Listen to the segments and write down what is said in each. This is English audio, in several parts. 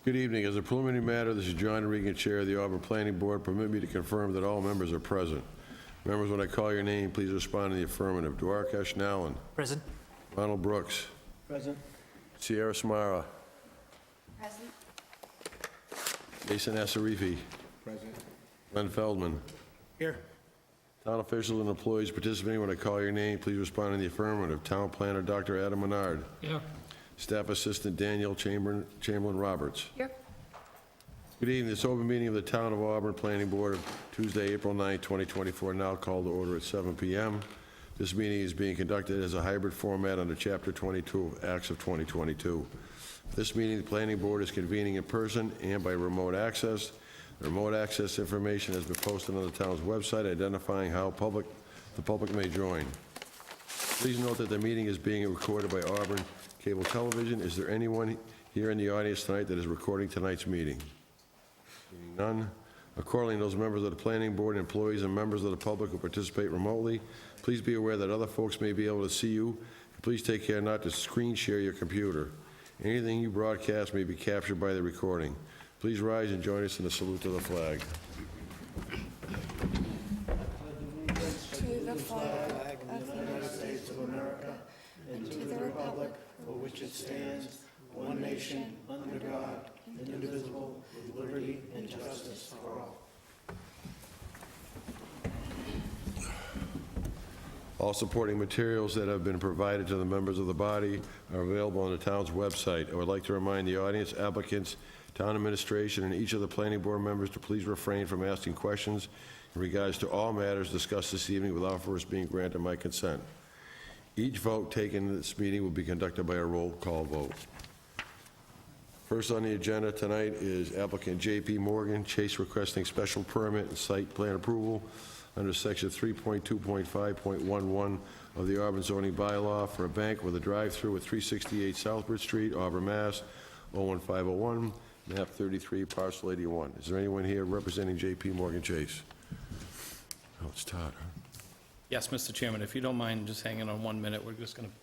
Good evening. As a preliminary matter, this is John Regan, Chair of the Auburn Planning Board. Permit me to confirm that all members are present. Members, when I call your name, please respond in the affirmative. Duarkesh Nalin. Present. Ronald Brooks. Present. Sierra Samara. Present. Jason Assarifi. Present. Glenn Feldman. Here. Town officials and employees participating, when I call your name, please respond in the affirmative. Town Planner Dr. Adam Menard. Here. Staff Assistant Daniel Chamberlain Roberts. Here. Good evening. This open meeting of the Town of Auburn Planning Board of Tuesday, April 9, 2024, now called to order at 7 p.m. This meeting is being conducted as a hybrid format under Chapter 22 of Acts of 2022. This meeting, the Planning Board is convening in person and by remote access. The remote access information has been posted on the town's website identifying how the public may join. Please note that the meeting is being recorded by Auburn Cable Television. Is there anyone here in the audience tonight that is recording tonight's meeting? Seeing none. Accordingly, those members of the Planning Board, employees, and members of the public who participate remotely, please be aware that other folks may be able to see you. Please take care not to screen share your computer. Anything you broadcast may be captured by the recording. Please rise and join us in the salute to the flag. To the flag of the United States of America and to the republic for which it stands, one nation, under God, indivisible, with liberty and justice for all. All supporting materials that have been provided to the members of the body are available on the town's website. I would like to remind the audience, applicants, town administration, and each of the planning board members to please refrain from asking questions in regards to all matters discussed this evening without first being granted my consent. Each vote taken in this meeting will be conducted by a roll call vote. First on the agenda tonight is applicant J.P. Morgan Chase requesting special permit and site plan approval under section 3.2.5.11 of the Auburn zoning bylaw for a bank with a drive-through at 368 Southbridge Street, Auburn, Mass. 01501, map 33, parcel 81. Is there anyone here representing J.P. Morgan Chase? Oh, it's Todd, huh? Yes, Mr. Chairman, if you don't mind just hanging on 1 minute, we're just going to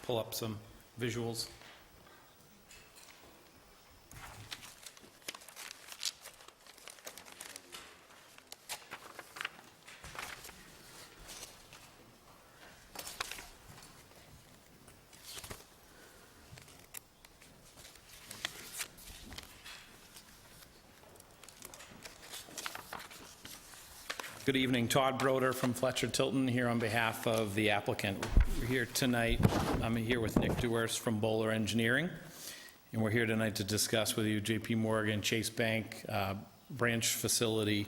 pull up some visuals. Good evening, Todd Broder from Fletcher Tilton here on behalf of the applicant. We're here tonight, I'm here with Nick Dewars from Bowler Engineering, and we're here tonight to discuss with you J.P. Morgan Chase Bank branch facility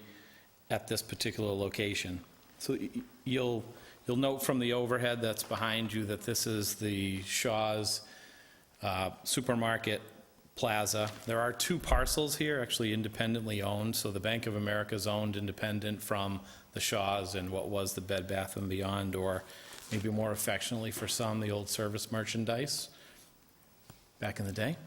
at this particular location. So you'll note from the overhead that's behind you that this is the Shaw's supermarket plaza. There are two parcels here, actually independently owned. So the Bank of America is owned independent from the Shaw's and what was the Bed Bath & Beyond, or maybe more affectionately for some, the old Service Merchandise back in the day.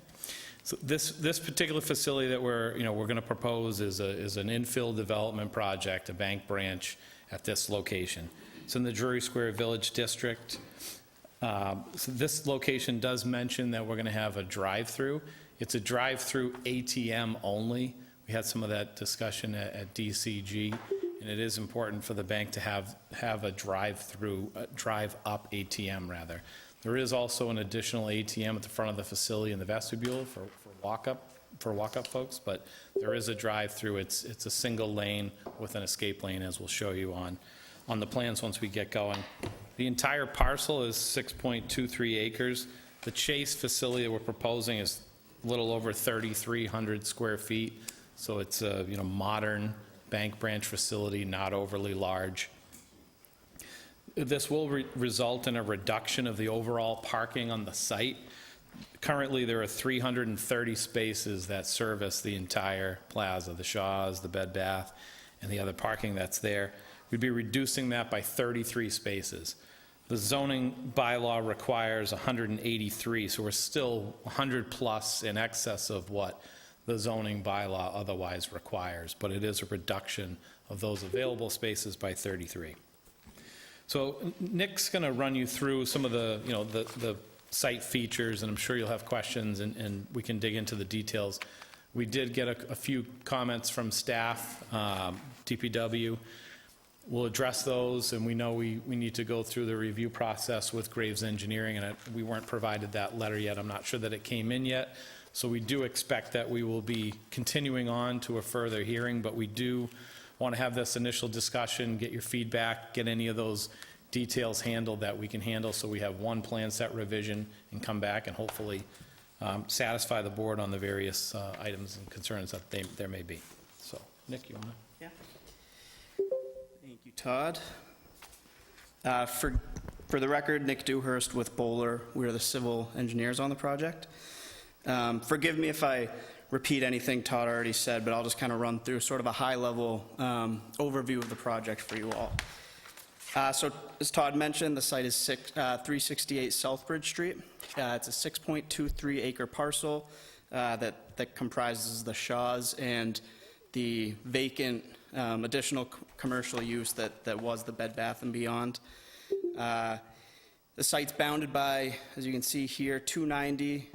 So this particular facility that we're going to propose is an infill development project, a bank branch at this location. It's in the Drury Square Village District. So this location does mention that we're going to have a drive-through. It's a drive-through ATM only. We had some of that discussion at DCG, and it is important for the bank to have a drive-through, drive-up ATM rather. There is also an additional ATM at the front of the facility in the vestibule for walk-up folks, but there is a drive-through. It's a single lane with an escape lane, as we'll show you on the plans once we get going. The entire parcel is 6.23 acres. The Chase facility that we're proposing is a little over 3,300 square feet, so it's a modern bank branch facility, not overly large. This will result in a reduction of the overall parking on the site. Currently, there are 330 spaces that service the entire plaza, the Shaw's, the Bed Bath, and the other parking that's there. We'd be reducing that by 33 spaces. The zoning bylaw requires 183, so we're still 100 plus in excess of what the zoning bylaw otherwise requires, but it is a reduction of those available spaces by 33. So Nick's going to run you through some of the, the site features, and I'm sure you'll have questions, and we can dig into the details We did get a few comments from staff, DPW. We'll address those, and we know we need to go through the review process with Graves Engineering, and we weren't provided that letter yet. I'm not sure that it came in yet. So we do expect that we will be continuing on to a further hearing, but we do want to have this initial discussion, get your feedback, get any of those details handled that we can handle, so we have one plan set revision and come back and hopefully satisfy the board on the various items and concerns that there may be. So, Nick, you want to? Yeah. Thank you, Todd. For the record, Nick Dewhurst with Bowler. We're the civil engineers on the project. Forgive me if I repeat anything Todd already said, but I'll just kind of run through sort of a high-level overview of the project for you all. So, as Todd mentioned, the site is 368 Southbridge Street. It's a 6.23 acre parcel that comprises the Shaws and the vacant additional commercial use that was the Bed Bath & Beyond. The site's bounded by, as you can see here, 290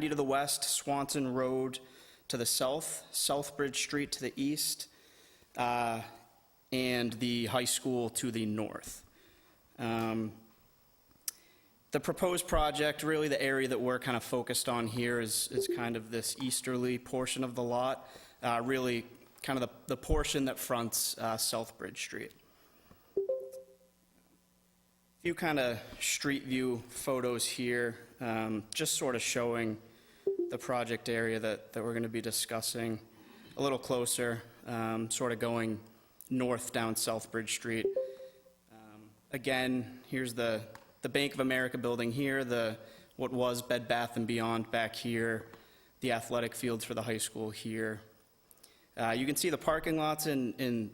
to the west, Swanson Road to the south, Southbridge Street to the east, and the high school to the north. The proposed project, really the area that we're kind of focused on here is kind of this easterly portion of the lot, really kind of the portion that fronts Southbridge Street. A few kind of street view photos here, just sort of showing the project area that we're going to be discussing a little closer, sort of going north down Southbridge Street. Again, here's the Bank of America building here, what was Bed Bath & Beyond back here, the athletic fields for the high school here. You can see the parking lots in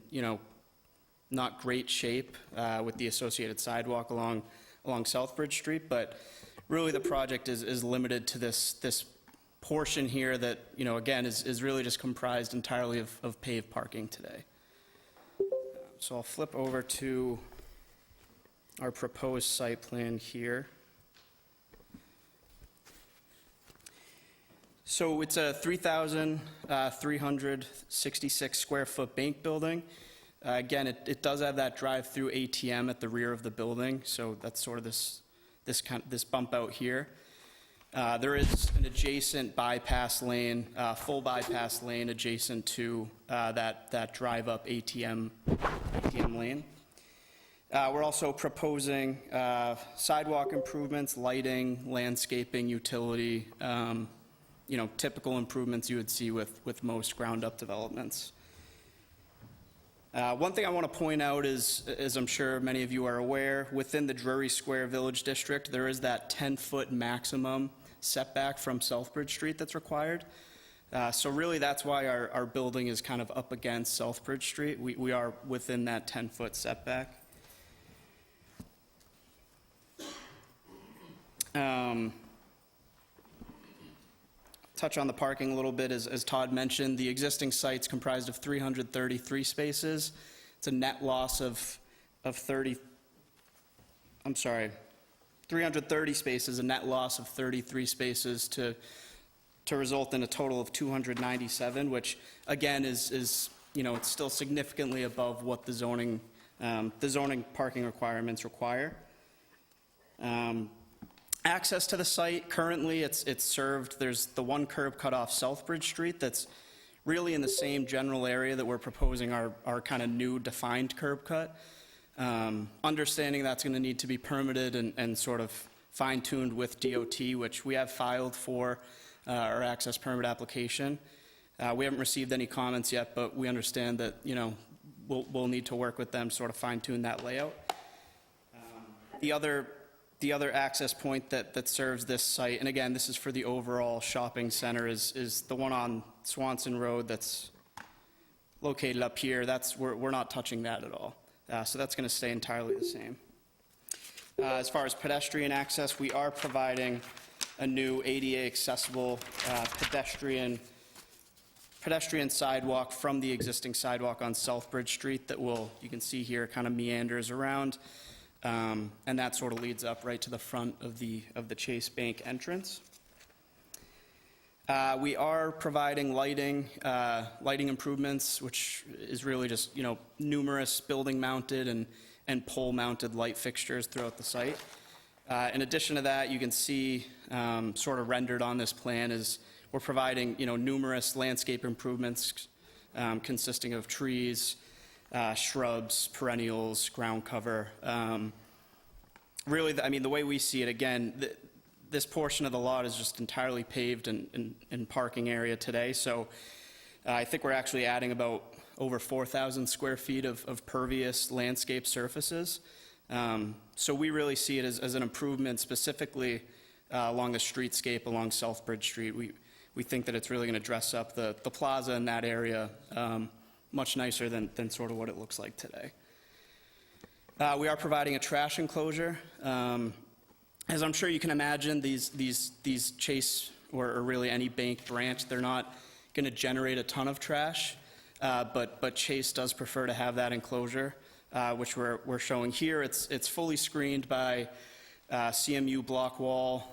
not great shape with the associated sidewalk along Southbridge Street, but really the project is limited to this portion here that, again, is really just comprised entirely of paved parking today. So I'll flip over to our proposed site plan here. So it's a 3,366 square foot bank building. Again, it does have that drive-through ATM at the rear of the building, so that's sort of this bump out here. There is an adjacent bypass lane, full bypass lane adjacent to that drive-up ATM lane. We're also proposing sidewalk improvements, lighting, landscaping, utility, typical improvements you would see with most ground-up developments. One thing I want to point out is, as I'm sure many of you are aware, within the Drury Square Village District, there is that 10-foot maximum setback from Southbridge Street that's required. So really, that's why our building is kind of up against Southbridge Street. We are within that 10-foot setback. Touch on the parking a little bit. As Todd mentioned, the existing site's comprised of 333 spaces. It's a net loss of 330 spaces, a net loss of 33 spaces to result in a total of 297, which again is it's still significantly above what the zoning parking requirements require. Access to the site, currently it's served, there's the one curb cut off Southbridge Street that's really in the same general area that we're proposing our kind of new defined curb cut. Understanding that's going to need to be permitted and sort of fine-tuned with DOT, which we have filed for our access permit application. We haven't received any comments yet, but we understand that, we'll need to work with them to sort of fine-tune that layout. The other access point that serves this site, and again, this is for the overall shopping center, is the one on Swanson Road that's located up here. We're not touching that at all. So that's going to stay entirely the same. As far as pedestrian access, we are providing a new ADA accessible pedestrian sidewalk from the existing sidewalk on Southbridge Street that you can see here, kind of meanders around. And that sort of leads up right to the front of the Chase Bank entrance. We are providing lighting improvements, which is really just, numerous building-mounted and pole-mounted light fixtures throughout the site. In addition to that, you can see, sort of rendered on this plan is we're providing, numerous landscape improvements consisting of trees, shrubs, perennials, ground cover. Really, the way we see it, again, this portion of the lot is just entirely paved and parking area today, so I think we're actually adding about over 4,000 square feet of pervious landscape surfaces. So we really see it as an improvement specifically along the streetscape along Southbridge Street. We think that it's really going to dress up the plaza in that area much nicer than sort of what it looks like today. We are providing a trash enclosure. As I'm sure you can imagine, these Chase or really any bank branch, they're not going to generate a ton of trash, but Chase does prefer to have that enclosure, which we're showing here. It's fully screened by CMU block wall,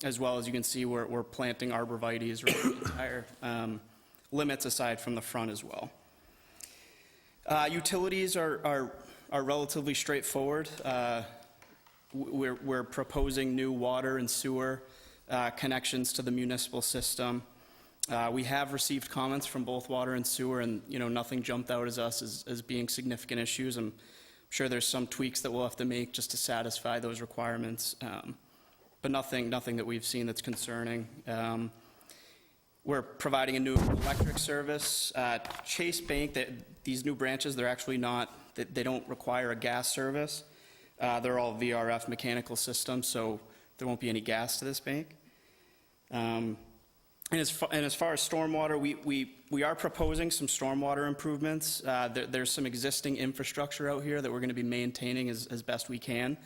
as well as you can see we're planting arborvitaes around the entire limits aside from the front as well. Utilities are relatively straightforward. We're proposing new water and sewer connections to the municipal system. We have received comments from both water and sewer, and nothing jumped out as us as being significant issues. I'm sure there's some tweaks that we'll have to make just to satisfy those requirements, but nothing that we've seen that's concerning. We're providing a new electric service. Chase Bank, these new branches, they're actually not, they don't require a gas service. They're all VRF mechanical systems, so there won't be any gas to this bank. And as far as stormwater, we are proposing some stormwater improvements. There's some existing infrastructure out here that we're going to be maintaining as best we can.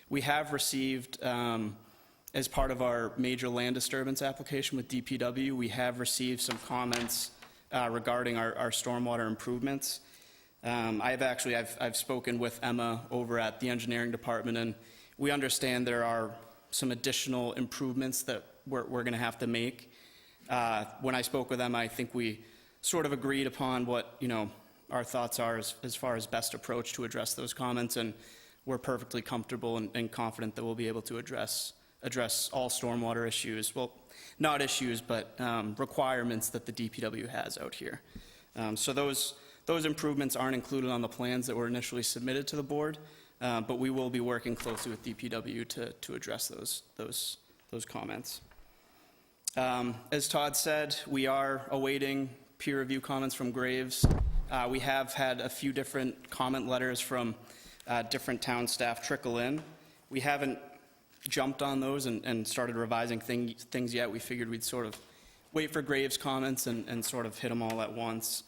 We have received, as part of our major land disturbance application with DPW, we have received some comments regarding our stormwater improvements. I've spoken with Emma over at the engineering department, and we understand there are some additional improvements that we're going to have to make. When I spoke with Emma, I think we sort of agreed upon what, our thoughts are as far as best approach to address those comments, and we're perfectly comfortable and confident that we'll be able to address all stormwater issues. Well, not issues, but requirements that the DPW has out here. So those improvements aren't included on the plans that were initially submitted to the board, but we will be working closely with DPW to address those comments. As Todd said, we are awaiting peer review comments from Graves. We have had a few different comment letters from different town staff trickle in. We haven't jumped on those and started revising things yet. We figured we'd sort of wait for Graves' comments and sort of hit them all at once.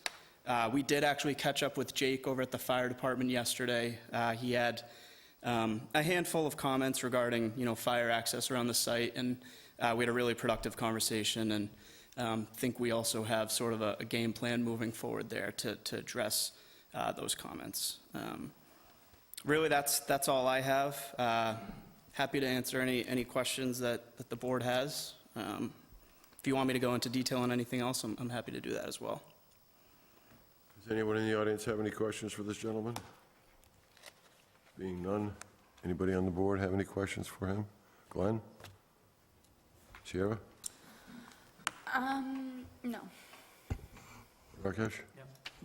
We did actually catch up with Jake over at the fire department yesterday. He had a handful of comments regarding, fire access around the site, and we had a really productive conversation, and think we also have sort of a game plan moving forward there to address those comments. Really, that's all I have. Happy to answer any questions that the board has. If you want me to go into detail on anything else, I'm happy to do that as well. Does anyone in the audience have any questions for this gentleman? Being none, anybody on the board have any questions for him? Glenn? Sierra? No. Rakesh?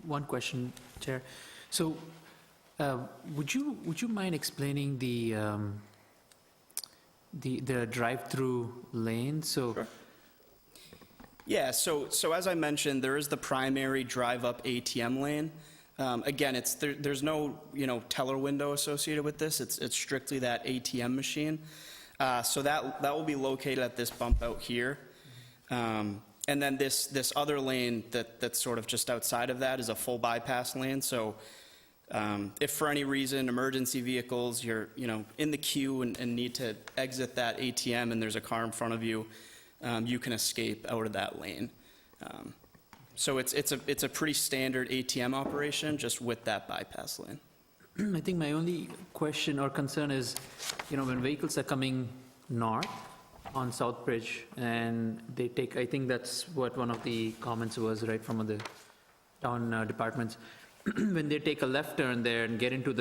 One question, Chair. So, would you mind explaining the drive-through lane? So. Sure. Yeah, so as I mentioned, there is the primary drive-up ATM lane. Again, there's no teller window associated with this. It's strictly that ATM machine. So that will be located at this bump out here. And then this other lane that's sort of just outside of that is a full bypass lane. So if for any reason emergency vehicles, you're in the queue and need to exit that ATM and there's a car in front of you, you can escape out of that lane. So it's a pretty standard ATM operation, just with that bypass lane. I think my only question or concern is, when vehicles are coming north, on Southbridge, and they take, I think that's what one of the comments was, right, from the town departments. When they take a left turn there and get into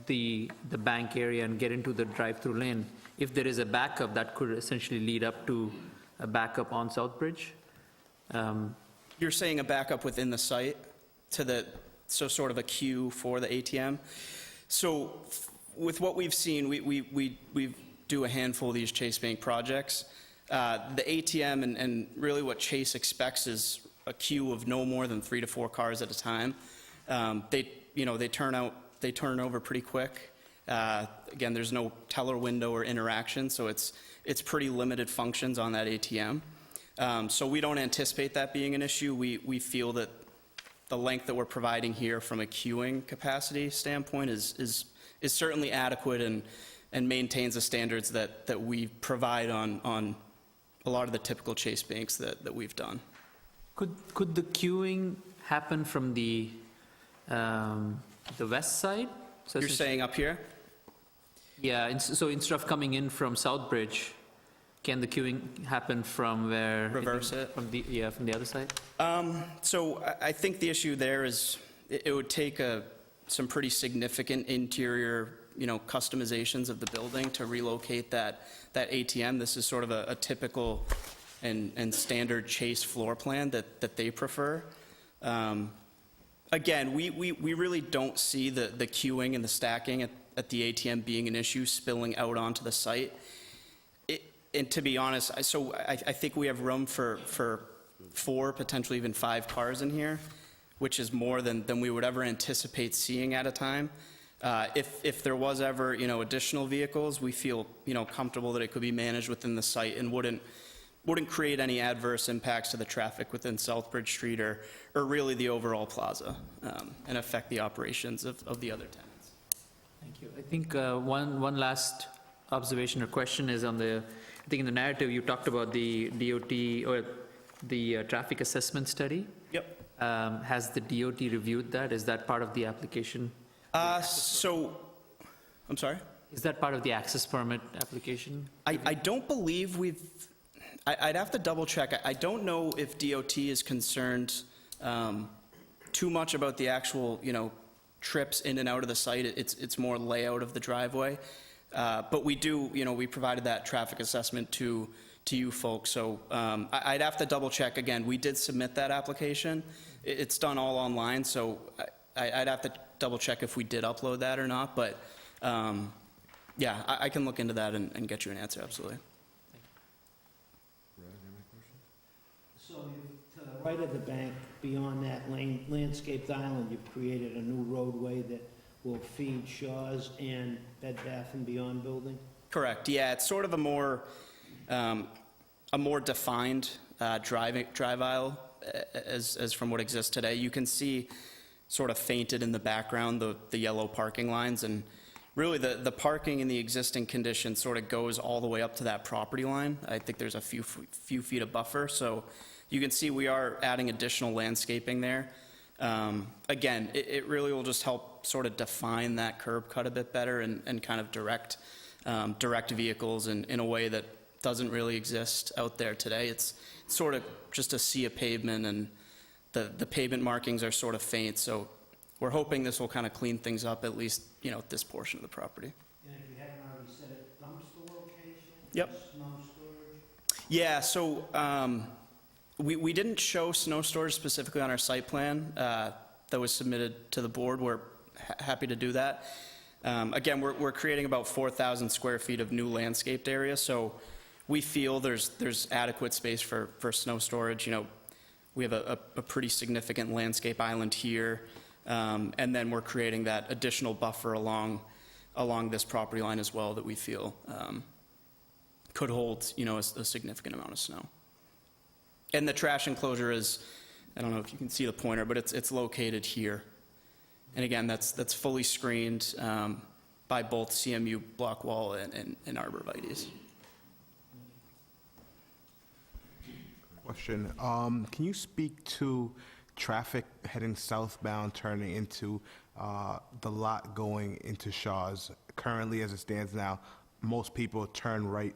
the bank area and get into the drive-through lane, if there is a backup, that could essentially lead up to a backup on Southbridge. You're saying a backup within the site to so sort of a queue for the ATM? So with what we've seen, we do a handful of these Chase Bank projects. The ATM and really what Chase expects is a queue of no more than 3 to 4 cars at a time. They turn over pretty quick. Again, there's no teller window or interaction, so it's pretty limited functions on that ATM. So we don't anticipate that being an issue. We feel that the length that we're providing here from a queuing capacity standpoint is certainly adequate and maintains the standards that we provide on a lot of the typical Chase Banks that we've done. Could the queuing happen from the west side? So You're saying up here? Yeah, so instead of coming in from Southbridge, can the queuing happen from where? Reverse it? From the other side? So I think the issue there is it would take some pretty significant interior, customizations of the building to relocate that ATM. This is sort of a typical and standard Chase floor plan that they prefer. Again, we really don't see the queuing and the stacking at the ATM being an issue spilling out onto the site. And to be honest, I think we have room for 4, potentially even 5 cars in here, which is more than we would ever anticipate seeing at a time. If there was ever, additional vehicles, we feel, comfortable that it could be managed within the site and wouldn't create any adverse impacts to the traffic within Southbridge Street or really the overall plaza, and affect the operations of the other tenants. Thank you. I think one last observation or question is on I think in the narrative you talked about the DOT or the traffic assessment study. Yep. Has the DOT reviewed that? Is that part of the application? I'm sorry? Is that part of the access permit application? I don't believe I'd have to double check. I don't know if DOT is concerned too much about the actual, trips in and out of the site. It's more layout of the driveway. But we do, we provided that traffic assessment to you folks. So I'd have to double check. Again, we did submit that application. It's done all online, so I'd have to double check if we did upload that or not. But yeah, I can look into that and get you an answer, absolutely. So to the right of the bank, beyond that landscaped island, you've created a new roadway that will feed Shaw's and Bed Bath & Beyond building? Correct, yeah, it's sort of a more defined drive aisle as from what exists today. You can see sort of fainted in the background the yellow parking lines, and really the parking in the existing condition sort of goes all the way up to that property line. I think there's a few feet of buffer, so you can see we are adding additional landscaping there. Again, it really will just help sort of define that curb cut a bit better and kind of direct vehicles in a way that doesn't really exist out there today. It's sort of just a sea of pavement, and the pavement markings are sort of faint, so we're hoping this will kind of clean things up, at least, this portion of the property. And if you haven't already said it, dumpster location? Yep. Snow storage? Yeah, so we didn't show snow storage specifically on our site plan that was submitted to the board. We're happy to do that. Again, we're creating about 4,000 square feet of new landscaped area, so we feel there's adequate space for snow storage. We have a pretty significant landscape island here, and then we're creating that additional buffer along this property line as well that we feel could hold, a significant amount of snow. And the trash enclosure is, I don't know if you can see the pointer, but it's located here. And again, that's fully screened by both CMU block wall and arborvitaes. Question. Can you speak to traffic heading southbound turning into the lot going into Shaw's? Currently, as it stands now, most people turn right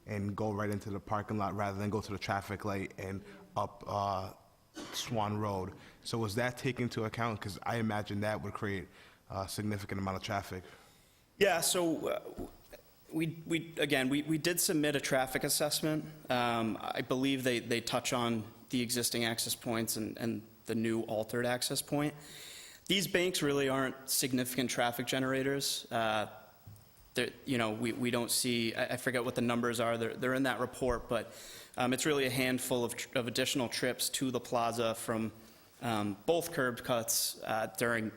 and go right into the parking lot rather than go to the traffic light and up Swan Road. So was that taken into account? Because I imagine that would create a significant amount of traffic. Yeah, so we did submit a traffic assessment. I believe they touch on the existing access points and the new altered access point. These banks really aren't significant traffic generators. We don't see, I forget what the numbers are, they're in that report, but it's really a handful of additional trips to the plaza from both curb cuts during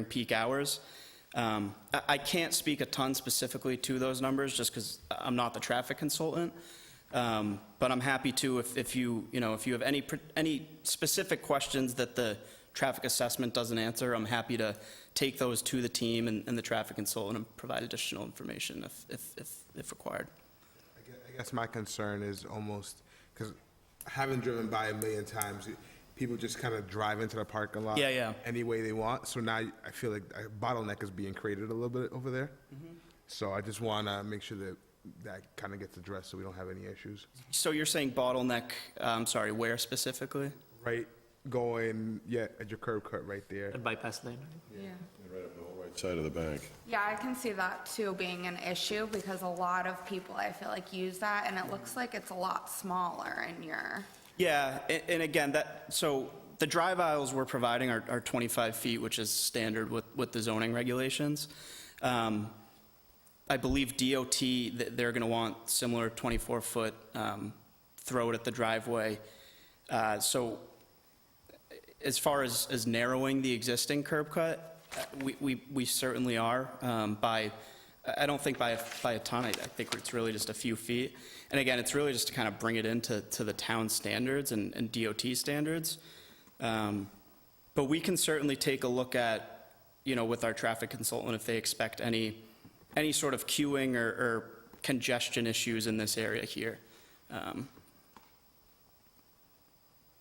peak hours. I can't speak a ton specifically to those numbers just because I'm not the traffic consultant, but I'm happy to if you have any specific questions that the traffic assessment doesn't answer, I'm happy to take those to the team and the traffic consultant and provide additional information if required. I guess my concern is almost, because having driven by a million times, people just kind of drive into the parking lot Yeah. any way they want. So now I feel like a bottleneck is being created a little bit over there. So I just want to make sure that kind of gets addressed so we don't have any issues. So you're saying bottleneck, sorry, where specifically? Right, going, at your curb cut right there. At bypass lane, right? Yeah. Right up the whole right side of the bank. Yeah, I can see that too being an issue because a lot of people, I feel like, use that and it looks like it's a lot smaller in your, Yeah, and again, so the drive aisles we're providing are 25 feet, which is standard with the zoning regulations. I believe DOT, they're going to want similar 24-foot throat at the driveway. So as far as narrowing the existing curb cut, we certainly are I don't think by a ton. I think it's really just a few feet. And again, it's really just to kind of bring it into the town standards and DOT standards. But we can certainly take a look at, with our traffic consultant if they expect any sort of queuing or congestion issues in this area here.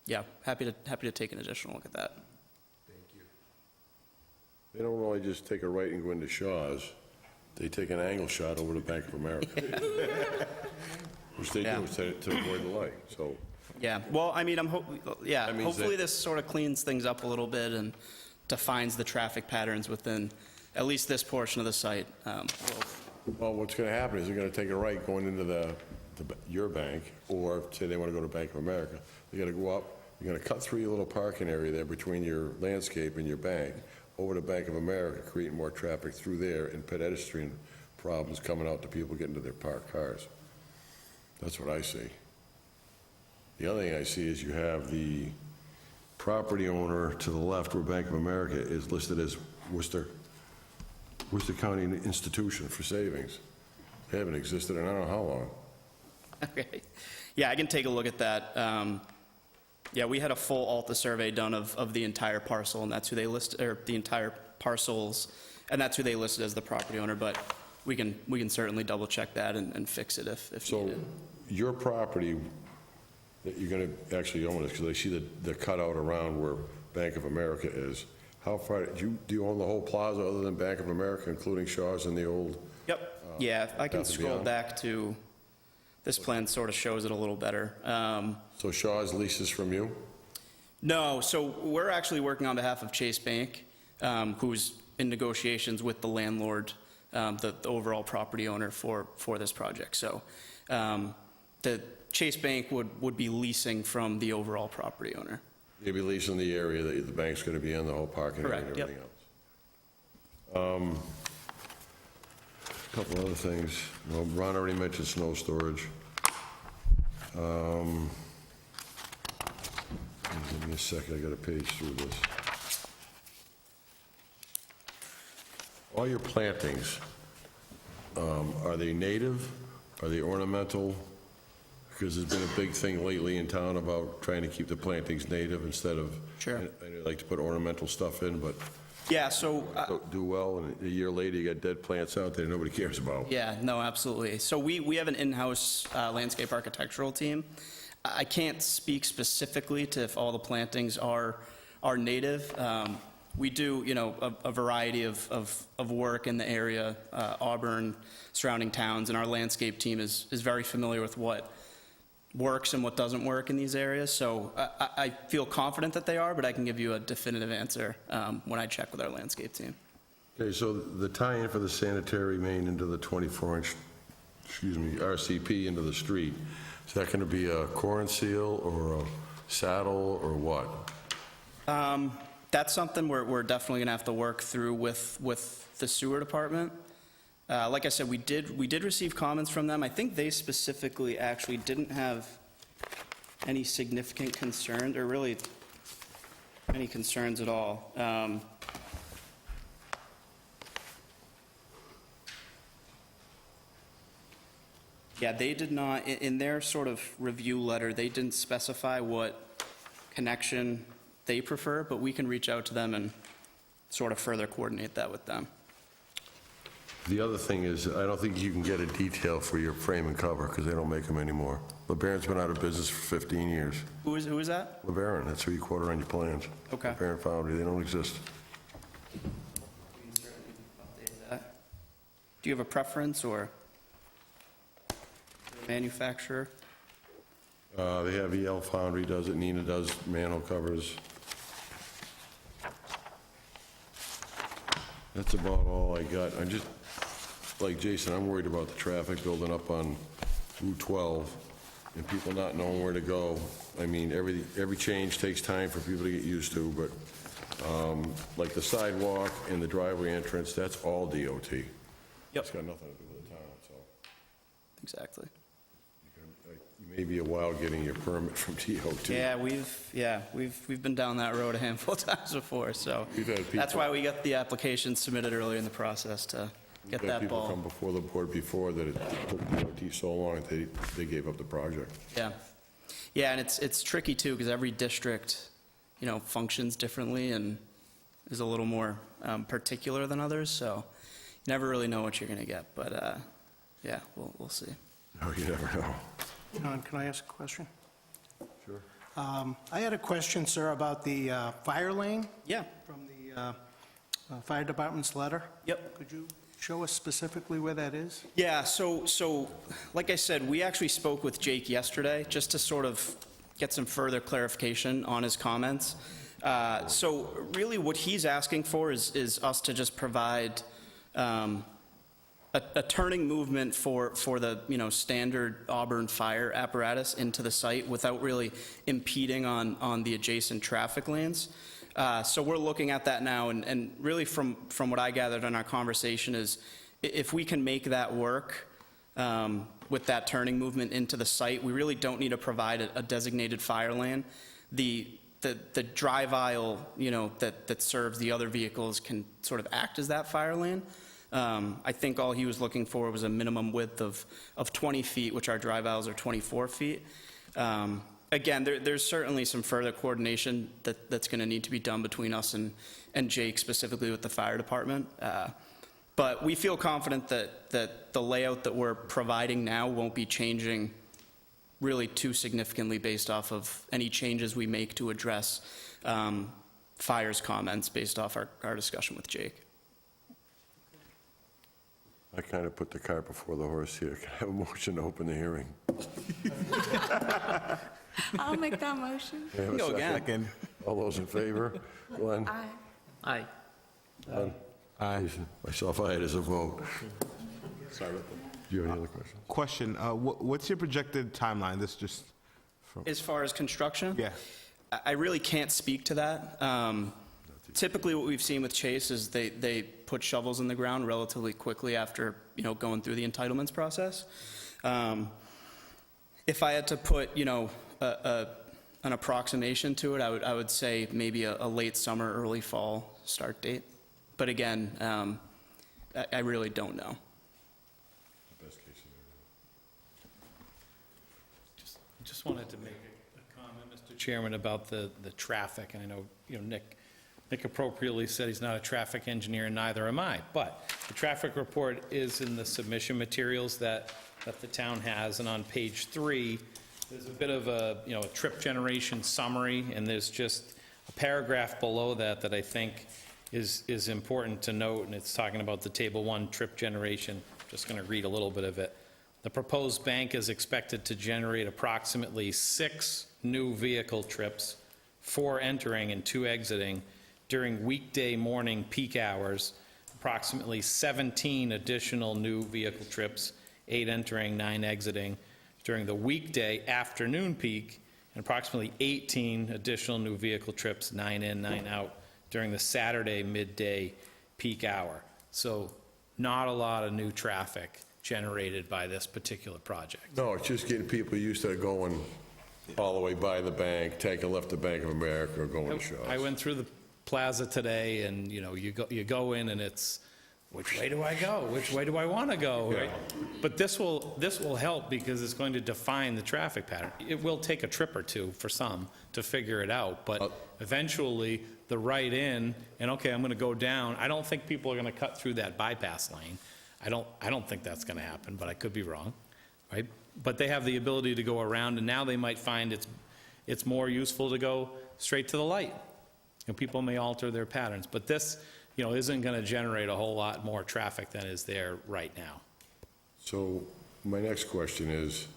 Yeah, happy to take an additional look at that. They don't really just take a right and go into Shaw's. They take an angle shot over to Bank of America. Which they Yeah. do to avoid the light, so. Yeah, well, I mean, That means hopefully that- this sort of cleans things up a little bit and defines the traffic patterns within at least this portion of the site. Well, what's gonna happen is they're gonna take a right going into your bank, or say they wanna go to Bank of America. They gotta go up, you're gonna cut through your little parking area there between your landscape and your bank, over to Bank of America, creating more traffic through there and pedestrian problems coming out to people getting to their parked cars. That's what I see. The other thing I see is you have the property owner to the left where Bank of America is listed as Worcester County Institution for Savings. They haven't existed in I don't know how long. Okay, yeah, I can take a look at that. Yeah, we had a full Alta survey done of the entire parcel, and that's who they listed, or the entire parcels, and that's who they listed as the property owner, but we can certainly double check that and fix it if So needed. your property that you're going to actually own is, because I see the cutout around where Bank of America is. How far, do you own the whole plaza other than Bank of America, including Shaw's and the old? Yep, yeah, I can Beth and scroll Beyond. back to, this plan sort of shows it a little better. So Shaw's leases from you? No, so we're actually working on behalf of Chase Bank, who's in negotiations with the landlord, the overall property owner for this project. So the Chase Bank would be leasing from the overall property owner. You'll be leasing the area that the bank's going to be in, the whole parking area and Correct, yep. everything else. A couple other things. Well, Ron already mentioned snow storage. Give me a second, I got to page through this. All your plantings, are they native? Are they ornamental? Because there's been a big thing lately in town about trying to keep the plantings native instead of... Sure. I like to put ornamental stuff in, but Yeah, so don't do well, and a year later, you got dead plants out there nobody cares about. yeah, no, absolutely. So we have an in-house landscape architectural team. I can't speak specifically to if all the plantings are native. we do, you know, a variety of work in the area, Auburn, surrounding towns, and our landscape team is very familiar with what works and what doesn't work in these areas. So I feel confident that they are, but I can give you a definitive answer when I check with our landscape team. Okay, so the tie-in for the sanitary main into the 24-inch, RCP into the street, is that going to be a core and seal or a saddle or what? That's something we're definitely going to have to work through with the sewer department. Like I said, we did receive comments from them. I think they specifically actually didn't have any significant concerns, or really any concerns at all. Yeah, they did not, in their sort of review letter, they didn't specify what connection they prefer, but we can reach out to them and sort of further coordinate that with them. The other thing is, I don't think you can get a detail for your frame and cover, because they don't make them anymore. LeBaron's been out of business for 15 years. Who is that? LeBaron, that's who you quote on your plans. Okay. LeBaron Foundry, they don't exist. Do you have a preference or manufacturer? They have EL Foundry does it, Nina does manhole covers. That's about all I got. I'm just, like Jason, I'm worried about the traffic building up on Route 12 and people not knowing where to go. I mean, every change takes time for people to get used to, but like the sidewalk and the driveway entrance, that's all DOT. Yep. It's got nothing to do with the town, so. Exactly. You may be a while getting your permit from DOT. Yeah, we've been down that road a handful of times before, so We've had that's people- why we got the application submitted earlier in the process to get We've had that people come ball. before the board before that it took DOT so long, they gave up the project. Yeah. Yeah, and it's tricky too, because every district, you know, functions differently and is a little more particular than others, so you never really know what you're gonna get, but yeah, we'll see. No, you never know. John, can I ask a question? Sure. I had a question, sir, about the fire lane Yeah, from the fire department's letter. yep. Could you show us specifically where that is? Yeah, so, like I said, we actually spoke with Jake yesterday, just to sort of get some further clarification on his comments. So really what he's asking for is us to just provide a turning movement for the, you know, standard Auburn fire apparatus into the site without really impeding on the adjacent traffic lanes. So we're looking at that now, and really from what I gathered in our conversation is, if we can make that work with that turning movement into the site, we really don't need to provide a designated fire lane. The drive aisle, you know, that serves the other vehicles can sort of act as that fire lane. I think all he was looking for was a minimum width of 20 feet, which our drive aisles are 24 feet. Again, there's certainly some further coordination that's going to need to be done between us and Jake, specifically with the fire department. But we feel confident that the layout that we're providing now won't be changing really too significantly based off of any changes we make to address fire's comments based off our discussion with Jake. I kind of put the cart before the horse here. Can I have a motion to open the hearing? I'll make that motion. Can I have a Go again. second? All those in favor? Glenn? Aye. Aye. Don? Aye. Jason? Myself, aye, it is a vote. Sorry. Do you have any other questions? Question, what's your projected timeline? This just, As far as construction? yeah. I really can't speak to that. Typically, what we've seen with Chase is they put shovels in the ground relatively quickly after, you know, going through the entitlements process. If I had to put, you know, an approximation to it, I would say maybe a late summer, early fall start date. But again, I really don't know. Best case scenario. Just wanted to make a comment, Mr. Chairman, about the traffic, and I know, you know, Nick appropriately said he's not a traffic engineer, and neither am I, but the traffic report is in the submission materials that the town has, and on page 3, there's a bit of a, you know, a trip generation summary, and there's just a paragraph below that that I think is important to note, and it's talking about the Table 1 trip generation. Just going to read a little bit of it. The proposed bank is expected to generate approximately 6 new vehicle trips, 4 entering and 2 exiting, during weekday morning peak hours, approximately 17 additional new vehicle trips, 8 entering, 9 exiting, during the weekday afternoon peak, and approximately 18 additional new vehicle trips, 9 in, 9 out, during the Saturday midday peak hour. So not a lot of new traffic generated by this particular project. No, it's just getting people used to going all the way by the bank, taking left to Bank of America or going to Shaw's. I went through the plaza today, and, you know, you go in, and it's, which way do I go? Which way do I want to go? Right? But this will help, because it's going to define the traffic pattern. It will take a trip or two for some to figure it out, but eventually, the right in, and okay, I'm going to go down. I don't think people are going to cut through that bypass lane. I don't think that's going to happen, but I could be wrong, right? But they have the ability to go around, and now they might find it's more useful to go straight to the light. You know, people may alter their patterns, but this, you know, isn't going to generate a whole lot more traffic than is there right now. So my next question is,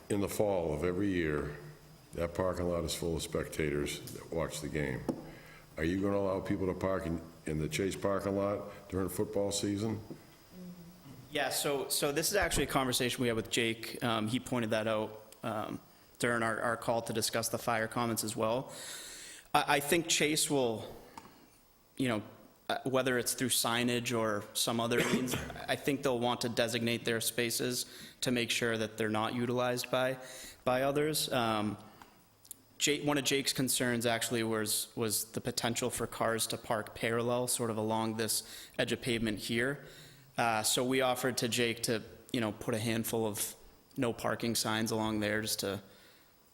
in the fall of every year, that parking lot is full of spectators that watch the game. Are you going to allow people to park in the Chase parking lot during football season? Yeah, so this is actually a conversation we had with Jake. He pointed that out during our call to discuss the fire comments as well. I think Chase will, you know, whether it's through signage or some other means, I think they'll want to designate their spaces to make sure that they're not utilized by others. One of Jake's concerns actually was the potential for cars to park parallel, sort of along this edge of pavement here. So we offered to Jake to, you know, put a handful of no parking signs along there, just to,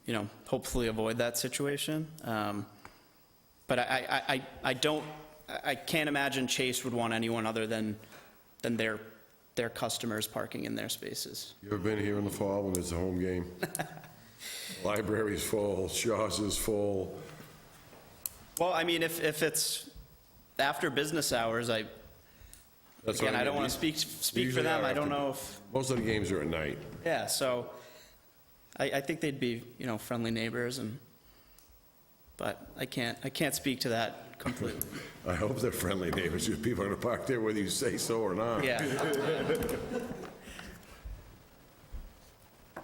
you know, hopefully avoid that situation. But I can't imagine Chase would want anyone other than their customers parking in their spaces. You ever been here in the fall when it's a home game? Library's full, Shaw's is full. Well, I mean, if it's after business hours, That's what again, I mean. don't want to speak for Usually them. are I don't after- know if, Most of the games are at night. yeah, so I think they'd be, you know, friendly neighbors, but I can't speak to that completely. I hope they're friendly neighbors, because people are going to park there whether you say so or not. Yeah.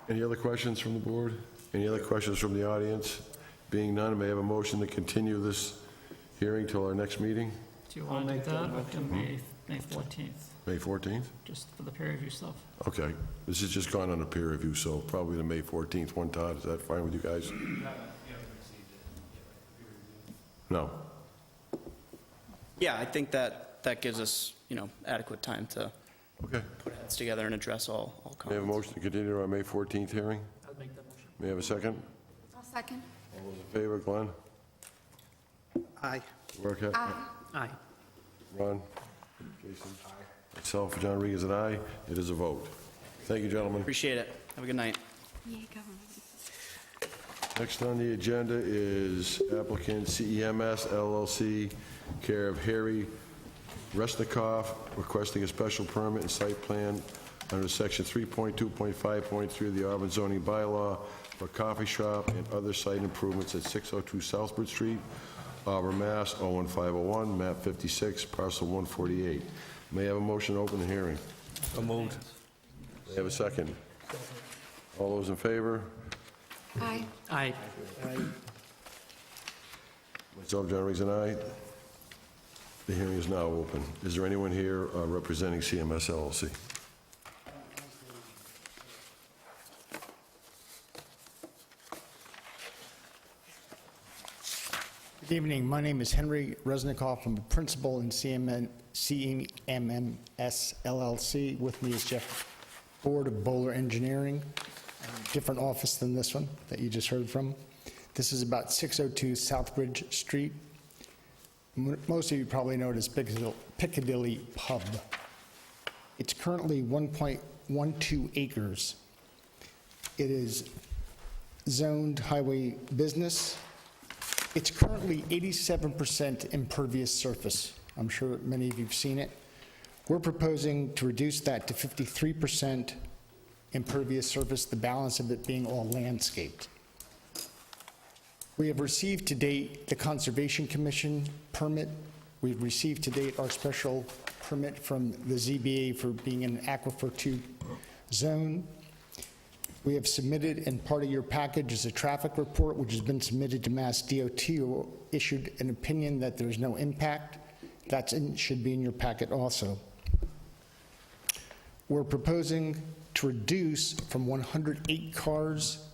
Any other questions from the board? Any other questions from the audience? Being none, may I have a motion to continue this hearing till our next meeting, Do you want to do that, or do May 14th, May 14th? just for the peer review stuff? Okay, this has just gone under peer review, so probably the May 14th one, Todd, is that fine with you guys? No. Yeah, I think that gives us, you know, adequate time to Okay. put heads together and address all May I have a comments. motion to continue our May 14th hearing? I'll make that motion. May I have a second? I'll second. All those in favor, Glenn? Aye. Workett? Aye. Ron? Jason? Myself, John Regan, and I. It is a vote. Thank you, gentlemen. Appreciate it. Have a good night. Yay, government. Next on the agenda is applicant CEMS LLC, care of Harry Resnikoff, requesting a special permit and site plan under section 3.2.5.3 of the Auburn zoning bylaw for a coffee shop and other site improvements at 602 Southbridge Street, Auburn, Mass. 01501, map 56, parcel 148. May I have a motion to open the hearing? So moved. May I have a second? All those in favor? Aye. Aye. Myself, John Regan, and I. The hearing is now open. Is there anyone here representing CMS LLC? Good evening. My name is Henry Resnikoff. I'm a principal in CMMS LLC. With me is Jeff Ford of Bowler Engineering, a different office than this one that you just heard from. This is about 602 Southbridge Street. Most of you probably know it as Piccadilly Pub. It's currently 1.12 acres. It is zoned highway business. It's currently 87% impervious surface. I'm sure many of you have seen it. We're proposing to reduce that to 53% impervious surface, the balance of it being all landscaped. We have received to date the Conservation Commission permit. We've received to date our special permit from the ZBA for being an Aquifer 2 zone. We have submitted, and part of your package is a traffic report, which has been submitted to Mass DOT, who issued an opinion that there's no impact. That should be in your packet also. We're proposing to reduce from 108 cars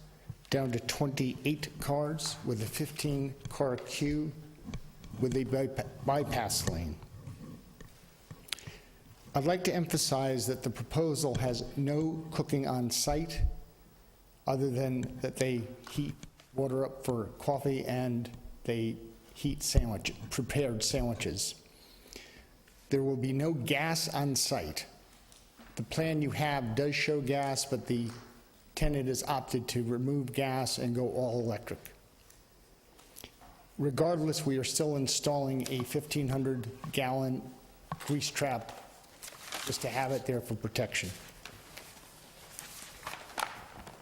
down to 28 cars with a 15-car queue with a bypass lane. I'd like to emphasize that the proposal has no cooking on site, other than that they heat water up for coffee and they heat prepared sandwiches. There will be no gas on site. The plan you have does show gas, but the tenant has opted to remove gas and go all electric. Regardless, we are still installing a 1,500-gallon grease trap just to have it there for protection.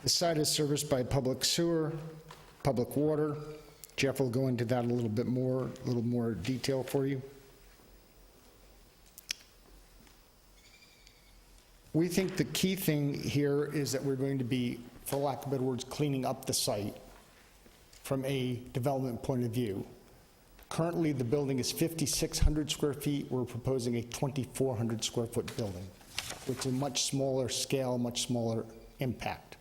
The site is serviced by public sewer, public water. Jeff will go into that a little more detail for you. We think the key thing here is that we're going to be, for lack of better words, cleaning up the site from a development point of view. Currently, the building is 5,600 square feet. We're proposing a 2,400 square foot building, which is a much smaller scale, much smaller impact.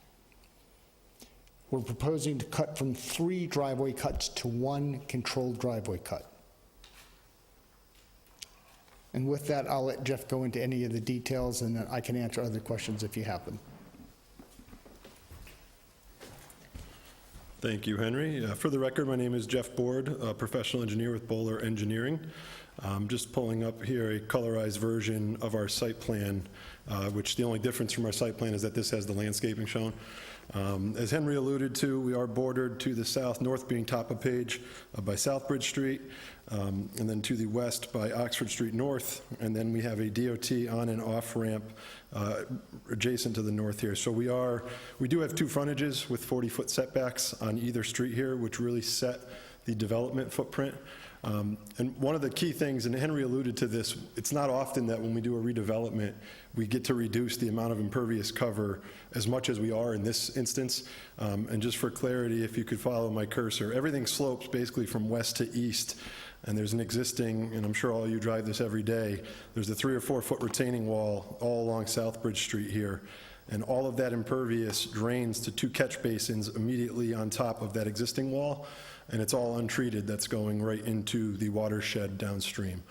We're proposing to cut from 3 driveway cuts to 1 controlled driveway cut. And with that, I'll let Jeff go into any of the details, and then I can answer other questions if you have them. Thank you, Henry. For the record, my name is Jeff Board, a professional engineer with Bowler Engineering. Just pulling up here a colorized version of our site plan, which the only difference from our site plan is that this has the landscaping shown. As Henry alluded to, we are bordered to the south, north being top of page, by Southbridge Street, and then to the west by Oxford Street North, and then we have a DOT on and off ramp adjacent to the north here. So we do have 2 frontages with 40-foot setbacks on either street here, which really set the development footprint. And one of the key things, and Henry alluded to this, it's not often that when we do a redevelopment, we get to reduce the amount of impervious cover as much as we are in this instance. And just for clarity, if you could follow my cursor, everything slopes basically from west to east. And there's an existing, and I'm sure all you drive this every day, there's a 3 or 4 foot retaining wall all along Southbridge Street here. And all of that impervious drains to 2 catch basins immediately on top of that existing wall. And it's all untreated. That's going right into the watershed downstream.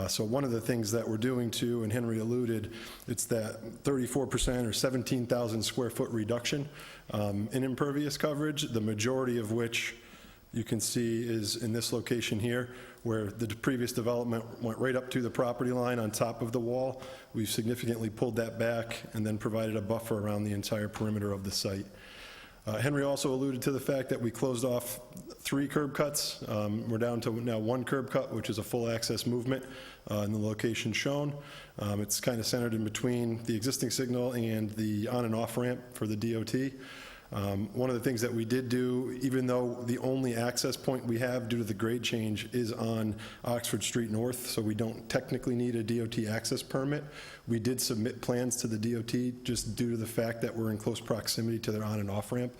So one of the things that we're doing too, and Henry alluded, it's that 34% or 17,000 square foot reduction in impervious coverage, the majority of which you can see is in this location here, where the previous development went right up to the property line on top of the wall. We've significantly pulled that back and then provided a buffer around the entire perimeter of the site. Henry also alluded to the fact that we closed off 3 curb cuts. We're down to now 1 curb cut, which is a full access movement in the location shown. It's kind of centered in between the existing signal and the on and off ramp for the DOT. One of the things that we did do, even though the only access point we have due to the grade change is on Oxford Street North, so we don't technically need a DOT access permit, we did submit plans to the DOT just due to the fact that we're in close proximity to their on and off ramp.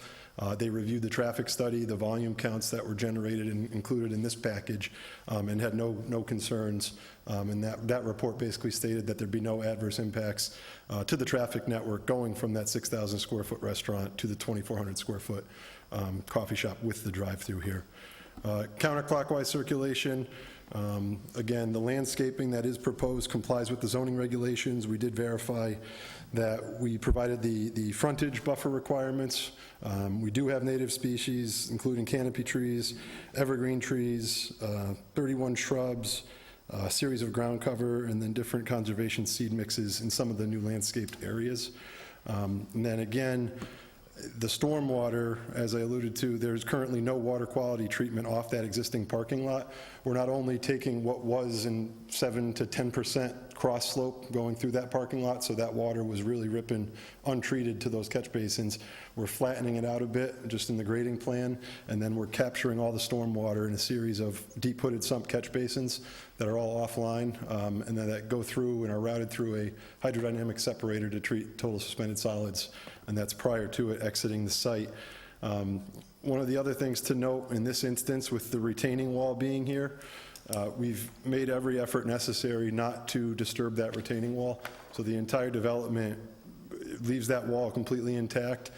They reviewed the traffic study, the volume counts that were generated and included in this package, and had no concerns. And that report basically stated that there'd be no adverse impacts to the traffic network going from that 6,000 square foot restaurant to the 2,400 square foot coffee shop with the drive-through here. Counterclockwise circulation. Again, the landscaping that is proposed complies with the zoning regulations. We did verify that we provided the frontage buffer requirements. We do have native species, including canopy trees, evergreen trees, 31 shrubs, a series of ground cover, and then different conservation seed mixes in some of the new landscaped areas. And then again, The stormwater, as I alluded to, there's currently no water quality treatment off that existing parking lot. We're not only taking what was in 7 to 10% cross slope going through that parking lot, so that water was really ripping untreated to those catch basins. We're flattening it out a bit, just in the grading plan, and then we're capturing all the stormwater in a series of deep-hooded sump catch basins that are all offline, and then that go through and are routed through a hydrodynamic separator to treat total suspended solids, and that's prior to it exiting the site. One of the other things to note in this instance, with the retaining wall being here, we've made every effort necessary not to disturb that retaining wall, so the entire development leaves that wall completely intact,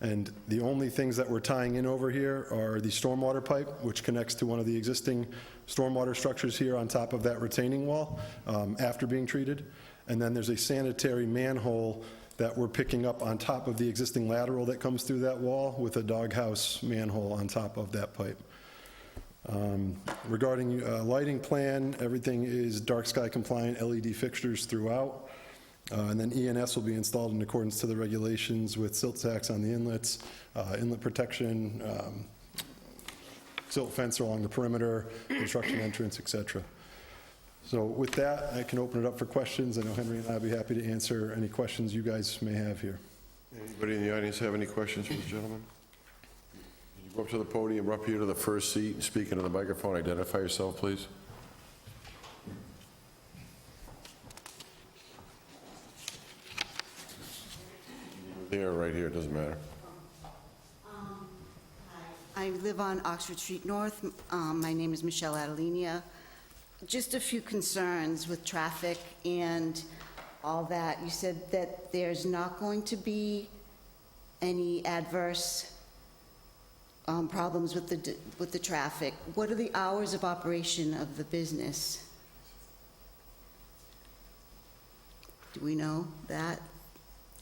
and the only things that we're tying in over here are the stormwater pipe, which connects to one of the existing stormwater structures here on top of that retaining wall after being treated, and then there's a sanitary manhole that we're picking up on top of the existing lateral that comes through that wall with a doghouse manhole on top of that pipe. Regarding lighting plan, everything is dark sky compliant LED fixtures throughout. And then ENS will be installed in accordance to the regulations with silt sacks on the inlets, inlet protection, silt fence along the perimeter, construction entrance, et cetera. So with that, I can open it up for questions. I know Henry and I will be happy to answer any questions you guys may have here. Anybody in the audience have any questions for the gentleman? You go up to the podium, up here to the first seat, speak into the microphone, identify yourself, please. There, right here, it doesn't matter. I live on Oxford Street North. My name is Michelle Adelina. Just a few concerns with traffic and all that. You said that there's not going to be any adverse problems with the traffic. What are the hours of operation of the business? Do we know that?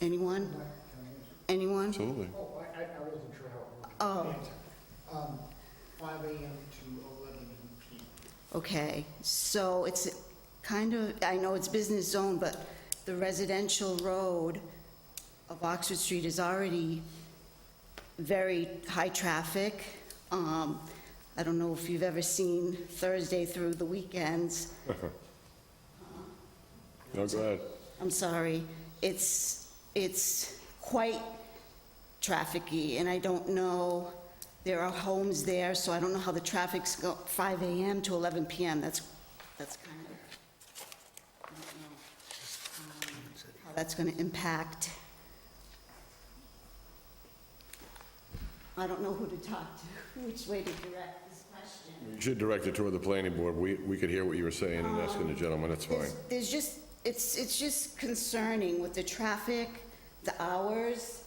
Anyone? Anyone? Absolutely. Oh, I wasn't sure how it worked. Oh, 5 a.m. to 11 p.m. okay. So it's kind of, I know it's business zone, but the residential road of Oxford Street is already very high traffic. I don't know if you've ever seen Thursday through the weekends. No, go ahead. I'm sorry. It's quite trafficy, and I don't know, there are homes there, so I don't know how the traffic's go, 5 a.m. to 11 p.m. That's kind of, I don't know how that's going to impact. I don't know who to talk to, which way to direct this question. You should direct it toward the planning board. We could hear what you were saying and asking the gentleman, that's fine. There's just, it's just concerning with the traffic, the hours,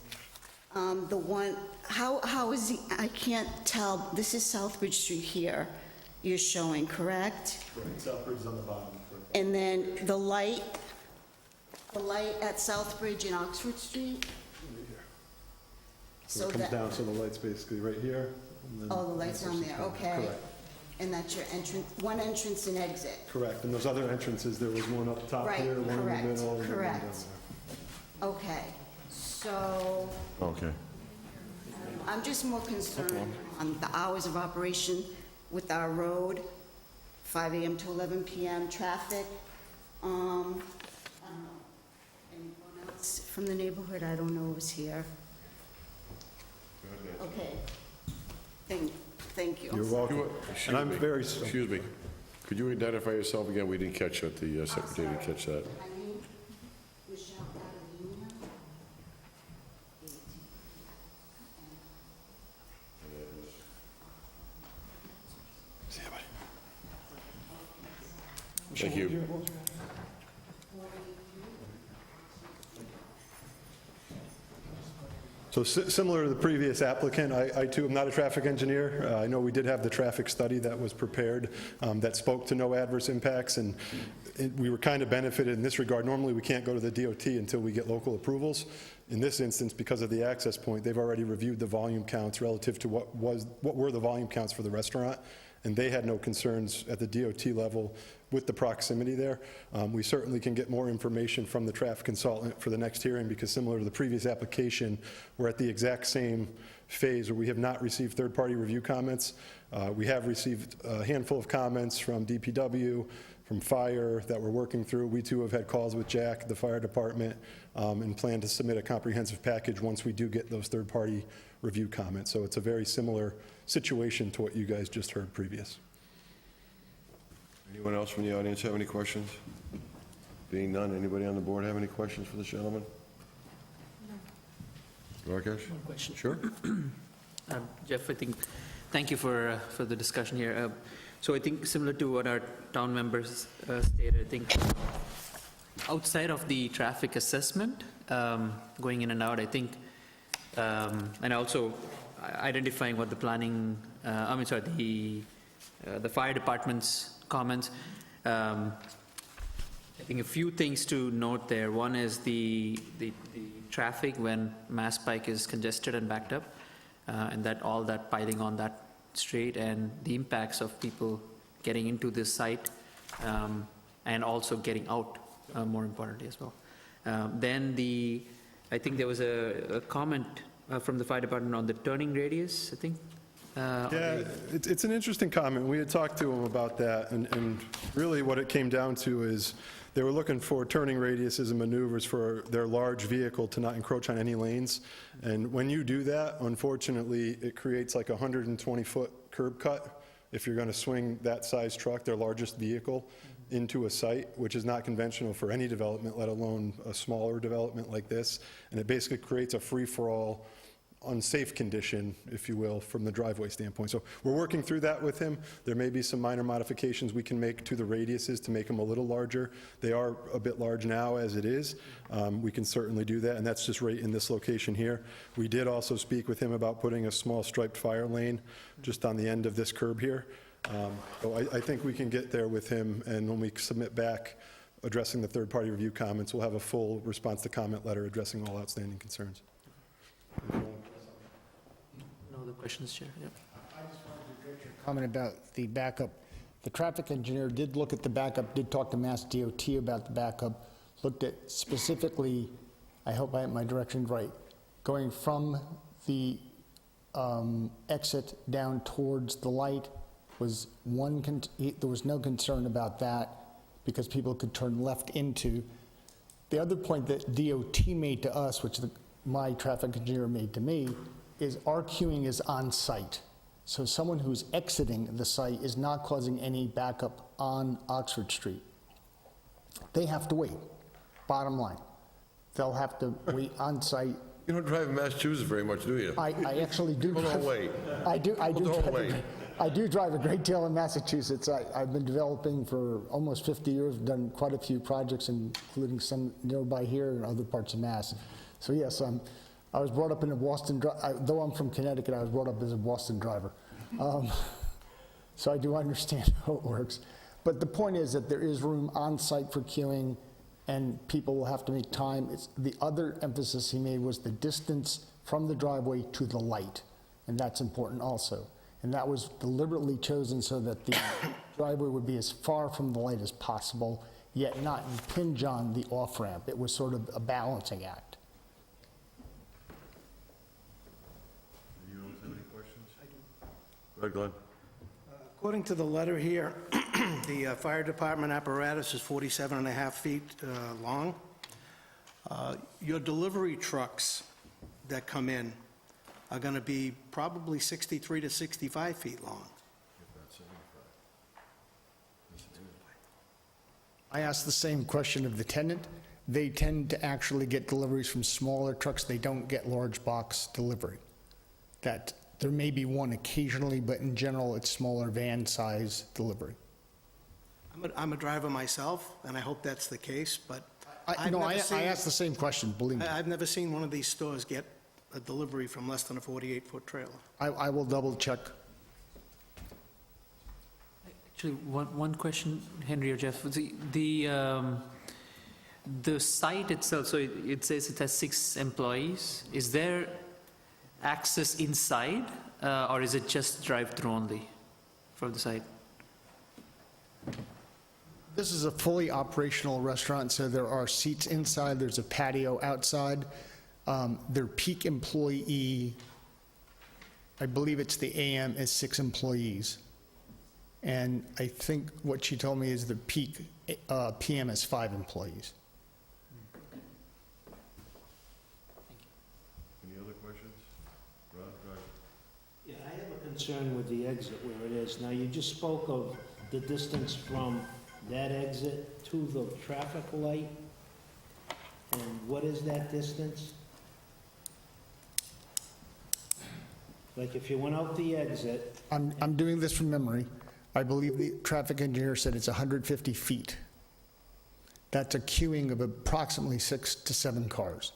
the one, how is the, I can't tell, this is Southbridge Street here, you're showing, correct? Correct, Southbridge is on the bottom. Correct. And then the light at Southbridge and Oxford Street? So it comes down, so the light's basically right here. And then Oh, the light's down there, okay. Correct. And that's your entrance, one entrance and exit? Correct, and those other entrances, there was one up top Right, here, one in correct, the middle, and then one down correct. there. Okay, so Okay. I'm just more concerned on the hours of operation with our road, 5 a.m. to 11 p.m. traffic. I don't know. Anyone else from the neighborhood? I don't know who's here. Okay. Thank you. You're welcome. Excuse And I'm me. very, Excuse me. Could you identify yourself again? We didn't catch that. The secretary didn't catch that. My name, Michelle Adelina. Thank you. So similar to the previous applicant, I too am not a traffic engineer. I know we did have the traffic study that was prepared that spoke to no adverse impacts, and we were kind of benefited in this regard. Normally, we can't go to the DOT until we get local approvals. In this instance, because of the access point, they've already reviewed the volume counts relative to what were the volume counts for the restaurant, and they had no concerns at the DOT level with the proximity there. We certainly can get more information from the traffic consultant for the next hearing, because similar to the previous application, we're at the exact same phase where we have not received third-party review comments. We have received a handful of comments from DPW, from fire that we're working through. We too have had calls with Jack, the fire department, and plan to submit a comprehensive package once we do get those third-party review comments. So it's a very similar situation to what you guys just heard previous. Anyone else from the audience have any questions? Being none, anybody on the board have any questions for this gentleman? Rakesh? One question. Sure. Jeff, I think, thank you for the discussion here. So I think similar to what our town members stated, I think outside of the traffic assessment, going in and out, I think, and also identifying what the planning, the fire department's comments, I think a few things to note there. One is the traffic when Mass Pike is congested and backed up, and that all that piling on that street, and the impacts of people getting into this site, and also getting out, more importantly as well. Then I think there was a comment from the fire department on the turning radius, I think. Yeah, it's an interesting comment. We had talked to them about that, and really what it came down to is they were looking for turning radiuses and maneuvers for their large vehicle to not encroach on any lanes. And when you do that, unfortunately, it creates like a 120-foot curb cut if you're going to swing that size truck, their largest vehicle, into a site, which is not conventional for any development, let alone a smaller development like this. And it basically creates a free-for-all, unsafe condition, if you will, from the driveway standpoint. So we're working through that with him. There may be some minor modifications we can make to the radiuses to make them a little larger. They are a bit large now as it is. We can certainly do that, and that's just right in this location here. We did also speak with him about putting a small striped fire lane just on the end of this curb here. So I think we can get there with him, and when we submit back addressing the third-party review comments, we'll have a full response to comment letter addressing all outstanding concerns. No other questions, Chair? Yep. Comment about the backup. The traffic engineer did look at the backup, did talk to Mass DOT about the backup, looked at specifically, I hope I have my directions right, going from the exit down towards the light was there was no concern about that because people could turn left into. The other point that DOT made to us, which my traffic engineer made to me, is our queuing is on site. So someone who's exiting the site is not causing any backup on Oxford Street. They have to wait, bottom line. They'll have to wait on site. You don't drive in Massachusetts very much, do you? I actually do. Well, don't wait. I do Don't wait. I do drive a great deal in Massachusetts. I've been developing for almost 50 years, done quite a few projects, including some nearby here and other parts of Mass. So yes, I was brought up in a Boston, though I'm from Connecticut, I was brought up as a Boston driver. So I do understand how it works. But the point is that there is room on site for queuing, and people will have to make time. The other emphasis he made was the distance from the driveway to the light, and that's important also. And that was deliberately chosen so that the driveway would be as far from the light as possible, yet not impinge on the off-ramp. It was sort of a balancing act. You have any questions? I do. Go ahead, Glenn. According to the letter here, the fire department apparatus is 47 and a half feet long. Your delivery trucks that come in are going to be probably 63 to 65 feet long. I asked the same question of the tenant. They tend to actually get deliveries from smaller trucks. They don't get large box delivery. That there may be one occasionally, but in general, it's smaller van size delivery. I'm a driver myself, and I hope that's the case, but I I've asked the same question, believe me. I've never seen one of these stores get a delivery from less than a 48-foot trailer. I will double check. Actually, one question, Henry or Jeff. The site itself, so it says it has 6 employees. Is there access inside, or is it just drive-through only? for the site? This is a fully operational restaurant, so there are seats inside, there's a patio outside. Their peak employee, I believe it's the AM, is 6 employees. And I think what she told me is the peak PM is 5 employees. Any other questions? Rod, go ahead. Yeah, I have a concern with the exit where it is. Now, you just spoke of the distance from that exit to the traffic light. And what is that distance? Like, if you went out the exit, I'm doing this from memory. I believe the traffic engineer said it's 150 feet. That's a queuing of approximately 6 to 7 cars.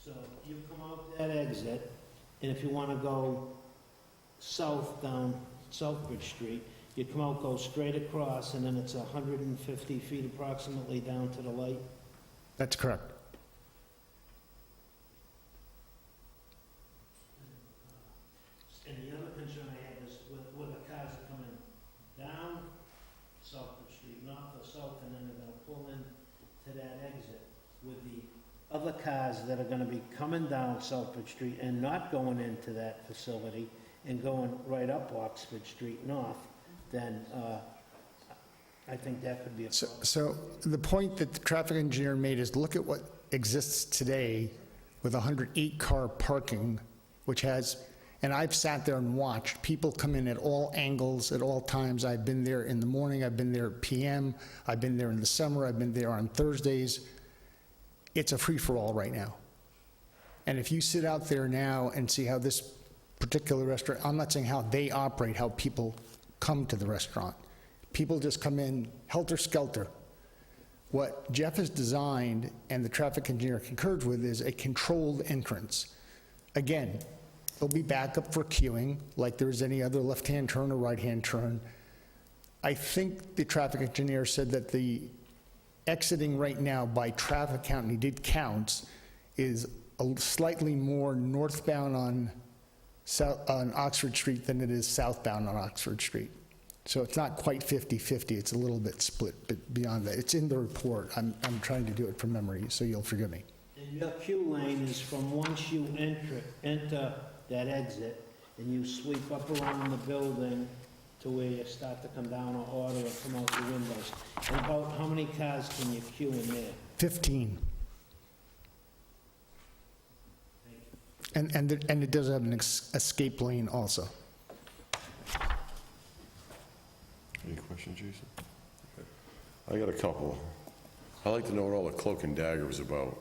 so you come out that exit, and if you want to go south down Southbridge Street, you come out, go straight across, and then it's 150 feet approximately down to the light. That's correct. And the other concern I have is with the cars that come in down Southbridge Street, north or south, and then they're gonna pull in to that exit, with the other cars that are gonna be coming down Southbridge Street and not going into that facility and going right up Oxford Street north, then I think that could be a problem. So the point that the traffic engineer made is look at what exists today with 108-car parking, which has, and I've sat there and watched, people come in at all angles, at all times. I've been there in the morning, I've been there at PM, I've been there in the summer, I've been there on Thursdays. It's a free-for-all right now. And if you sit out there now and see how this particular restaurant, I'm not saying how they operate, how people come to the restaurant. People just come in helter-skelter. What Jeff has designed and the traffic engineer concurs with is a controlled entrance. Again, there'll be backup for queuing, like there is any other left-hand turn or right-hand turn. I think the traffic engineer said that the exiting right now by traffic count, and he did counts, is slightly more northbound on Oxford Street than it is southbound on Oxford Street. So it's not quite 50-50, it's a little bit split, but beyond that. It's in the report. I'm trying to do it from memory, so you'll forgive me. And your queue lane is from once you enter that exit, and you sweep up around the building to where you start to come down or order or come out the windows. And about how many cars can you queue in there? 15. And it does have an escape lane also. Any questions, Jason? Okay. I got a couple. I'd like to know what all the cloak and dagger is about,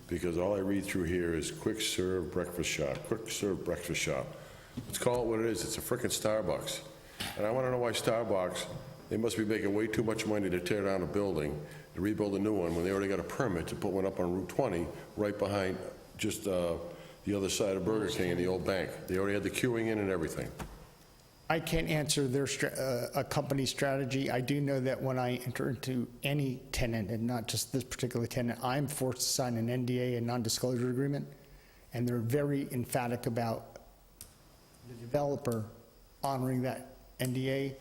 because all I read through here is quick serve breakfast shop, quick serve breakfast shop. Let's call it what it is. It's a frickin' Starbucks. And I want to know why Starbucks, they must be making way too much money to tear down a building, to rebuild a new one, when they already got a permit to put one up on Route 20, right behind just the other side of Burger King and the old bank. They already had the queuing in and everything. I can't answer their a company strategy. I do know that when I enter into any tenant, and not just this particular tenant, I'm forced to sign an NDA, a non-disclosure agreement, and they're very emphatic about the developer honoring that NDA.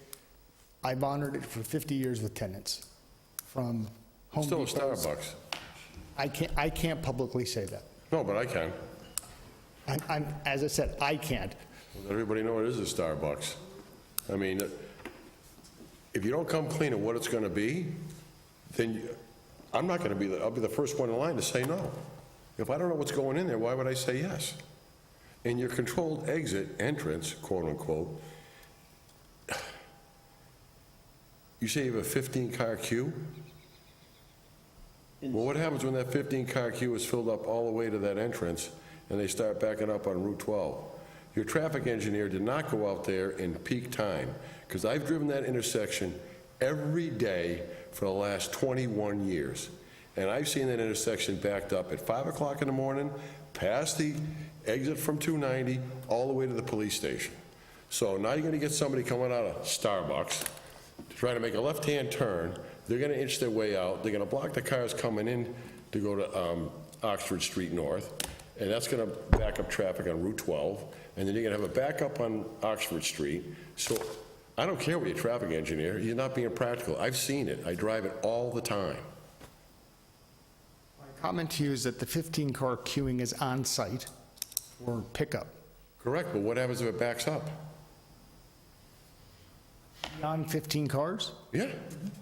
I've honored it for 50 years with tenants, from Home Still a Depot. Starbucks. I can't publicly say that. No, but I can. As I said, I can't. Let everybody know it is a Starbucks. I mean, if you don't come clean at what it's going to be, then I'm not going to be, I'll be the first one in line to say no. If I don't know what's going in there, why would I say yes? And your controlled exit entrance, quote unquote, you say you have a 15-car queue? Well, what happens when that 15-car queue is filled up all the way to that entrance and they start backing up on Route 12? Your traffic engineer did not go out there in peak time, because I've driven that intersection every day for the last 21 years. And I've seen that intersection backed up at 5 o'clock in the morning, past the exit from 290, all the way to the police station. So now you're going to get somebody coming out of Starbucks to try to make a left-hand turn. They're going to inch their way out. They're going to block the cars coming in to go to Oxford Street North, and that's going to back up traffic on Route 12. and then you're gonna have a backup on Oxford Street. So I don't care what you're a traffic engineer, you're not being practical. I've seen it, I drive it all the time. My comment to you is that the 15-car queuing is on-site for pickup. Correct, but what happens if it backs up? Beyond 15 cars? Yeah,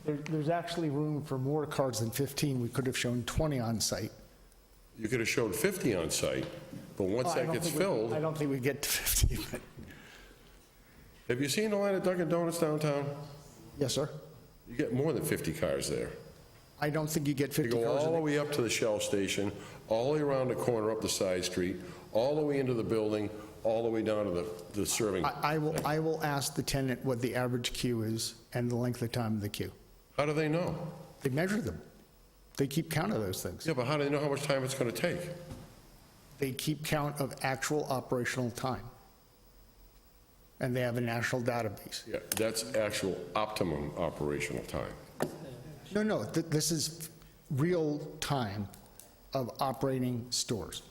There's actually room for more cars than 15. We could have shown 20 on-site. you could have showed 50 on site, but once I that don't gets think we- filled, I don't think we get to 50, but, have you seen the line at Dunkin' Donuts downtown? yes, sir. You get more than 50 cars there. I don't think you get You 50 go cars. all the way up to the Shell station, all the way around the corner up the side street, all the way into the building, all the way down to the serving. I will ask the tenant what the average queue is and the length of time of the queue. How do they know? They measure them. They keep count of those things. Yeah, but how do they know how much time it's going to take? They keep count of actual operational time. And they have a national database. Yeah, that's actual optimum operational time. No, this is real time of operating stores.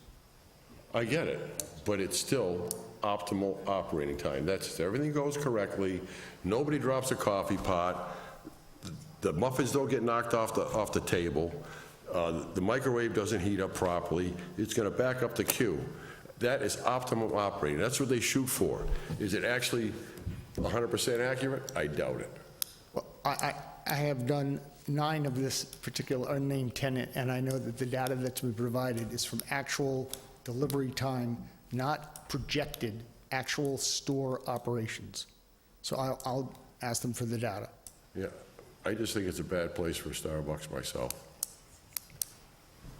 I get it, but it's still optimal operating time. That's, everything goes correctly, nobody drops a coffee pot, the muffins don't get knocked off the table, the microwave doesn't heat up properly, it's gonna back up the queue. That is optimum operating, that's what they shoot for. Is it actually 100% accurate? I doubt it. Well, I have done 9 of this particular unnamed tenant, and I know that the data that's been provided is from actual delivery time, not projected actual store operations. So I'll ask them for the data. Yeah, I just think it's a bad place for Starbucks myself.